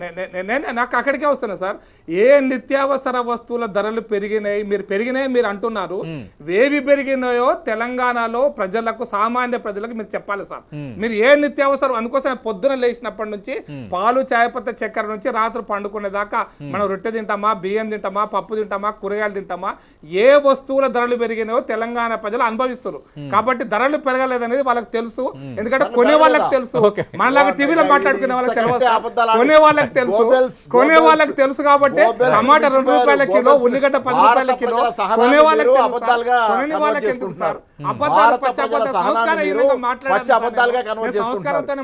నాకు అక్కడికే వస్తున్నా సార్. ఏ నిత్యావసర వస్తువుల ధరలు పెరిగినాయి మీరు అంటున్నారు, ఏవి పెరిగినాయో తెలంగాణలో ప్రజలకు, సామాన్య ప్రజలకు మీరు చెప్పాలి సార్. మీరు ఏ నిత్యావసరం అందుకోసం పొద్దున లేచినప్పటి నుంచి పాలు, చాయపత్త, చక్కెర నుంచి రాత్రి పండుకునే దాకా మనం రొట్టె తింటామా, బియ్యం తింటామా, పప్పు తింటామా, కూరగాయలు తింటామా, ఏ వస్తువుల ధరలు పెరిగినాయో తెలంగాణ ప్రజలు అనుభవిస్తారు. కాబట్టి ధరలు పెరగలేదనేది వాళ్ళకి తెలుసు, ఎందుకంటే కొనే వాళ్ళకి తెలుసు. మనలాగా టీవీలో మాట్లాడుకునే వాళ్ళకి తెలియదు, కొనే వాళ్ళకి తెలుసు. కాబట్టి టమాటా 2 రూపాయల కిలో, ఉల్లిగడ్డ 10 రూపాయల కిలో, కొనే వాళ్ళకి తెలుసు సార్. అబద్ధాలు సంస్కారంతోనే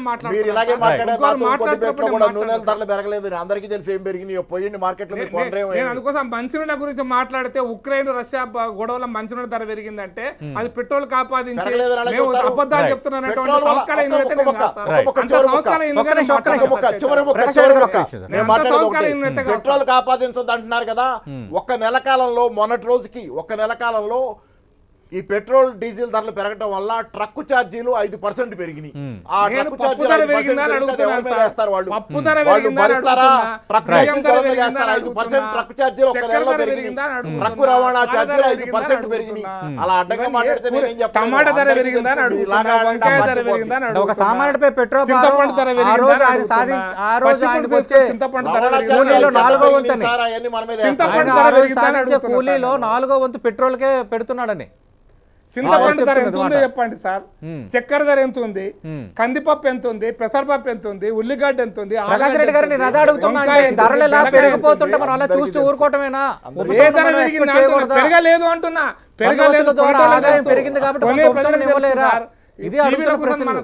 అందరికీ తెలిసి ఏం పెరిగినాయో పోయింది మార్కెట్ లో. నేను అందుకోసం మంచినీళ్ళ గురించి మాట్లాడితే ఉక్రెయిన్ రష్యా గొడవలో మంచినీళ్ళ ధర పెరిగిందంటే అది పెట్రోల్ కాపాదించి అబద్ధాలు చెప్తున్నాను. పెట్రోల్ కాపాదించదు అంటున్నారు కదా. ఒక్క నెల కాలంలో, మొన్నటి రోజుకి ఒక్క నెల కాలంలో ఈ పెట్రోల్ డీజిల్ ధరలు పెరగడం వల్ల ట్రక్ ఛార్జీలు 5% పెరిగినాయి. ఆ ట్రక్ ఛార్జీలు 5% వేస్తారు వాళ్ళు భరిస్తారా? ట్రక్ ఛార్జీలు వేస్తారు 5%. ట్రక్ ఛార్జీలు ఒక్క నెలలో పెరిగినాయి, ట్రక్ రవాణా ఛార్జీలు 5% పెరిగినాయి. అలా అడ్డంగా మాట్లాడితే నేనేం చెప్తాను? ఒక సామాన్యుడిపై పెట్రోల్ కూలీలో 4వ వంతు పెట్రోల్కే పెడుతున్నాడని. చింతపండు ధర ఎంత ఉందో చెప్పండి సార్. చక్కెర ధర ఎంత ఉంది, కందిపప్పు ఎంత ఉంది, పెసరపప్పు ఎంత ఉంది, ఉల్లిగడ్డ ఎంత ఉంది? పెరగలేదు అంటున్నా, పెరగలేదు.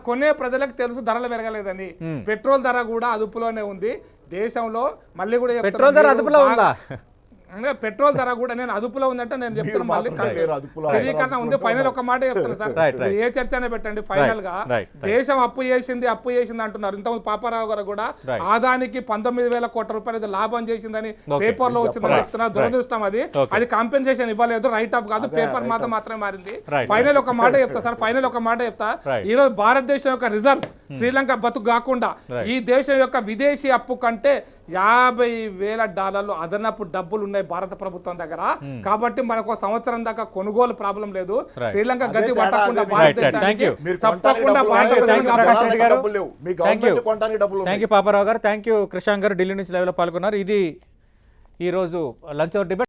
కొనే ప్రజలకు తెలుసు ధరలు పెరగలేదని. పెట్రోల్ ధర కూడా అదుపులోనే ఉంది దేశంలో. మళ్ళీ కూడా పెట్రోల్ ధర అదుపులో ఉందా? పెట్రోల్ ధర కూడా నేను అదుపులో ఉందంటే నేను చెప్తున్నా, మళ్ళీ స్థిరీకరణ ఉంది. ఫైనల్ ఒక మాట చెప్తున్నా సార్, ఏ చర్చ అయినా పెట్టండి. ఫైనల్ గా దేశం అప్పు చేసింది అంటున్నారు. ఇంతకుముందు పాపారావు గారు కూడా ఆదానికి 19,000 కోట్ల రూపాయలు లాభం చేసిందని పేపర్ లో వచ్చిందని చెప్తున్నారు. దురదృష్టం అది కాంపెన్సేషన్ ఇవ్వలేదు, రైట్ ఆఫ్ కాదు, పేపర్ మాత్రమే మారింది. ఫైనల్ ఒక మాట చెప్తా సార్, ఈ రోజు భారతదేశం యొక్క రిజర్వ్స్ శ్రీలంక బతుకు కాకుండా ఈ దేశం యొక్క విదేశీ అప్పు కంటే $50,000 అదనపు డబ్బులు ఉన్నాయి ఉన్నాయి భారత ప్రభుత్వం దగ్గర. కాబట్టి మనకు సంవత్సరం దాకా కొనుగోలు ప్రాబ్లం లేదు. శ్రీలంక గతి అదే పట్టకుండా తేడా, భారతదేశానికి మీరు తప్పకుండా కొనడానికి భారతదేశానికి డబ్బులు లేవు. మీ గవర్నమెంట్ కొనడానికి డబ్బులు ఉన్నాయి. థ్యాంక్ యూ పాపారావు గారు, థ్యాంక్ యూ కృషాంక్ గారు, ఢిల్లీ నుంచి లైవ్లో పాల్గొన్నారు. ఇది ఈరోజు లంచ్ అవర్ డిబేట్.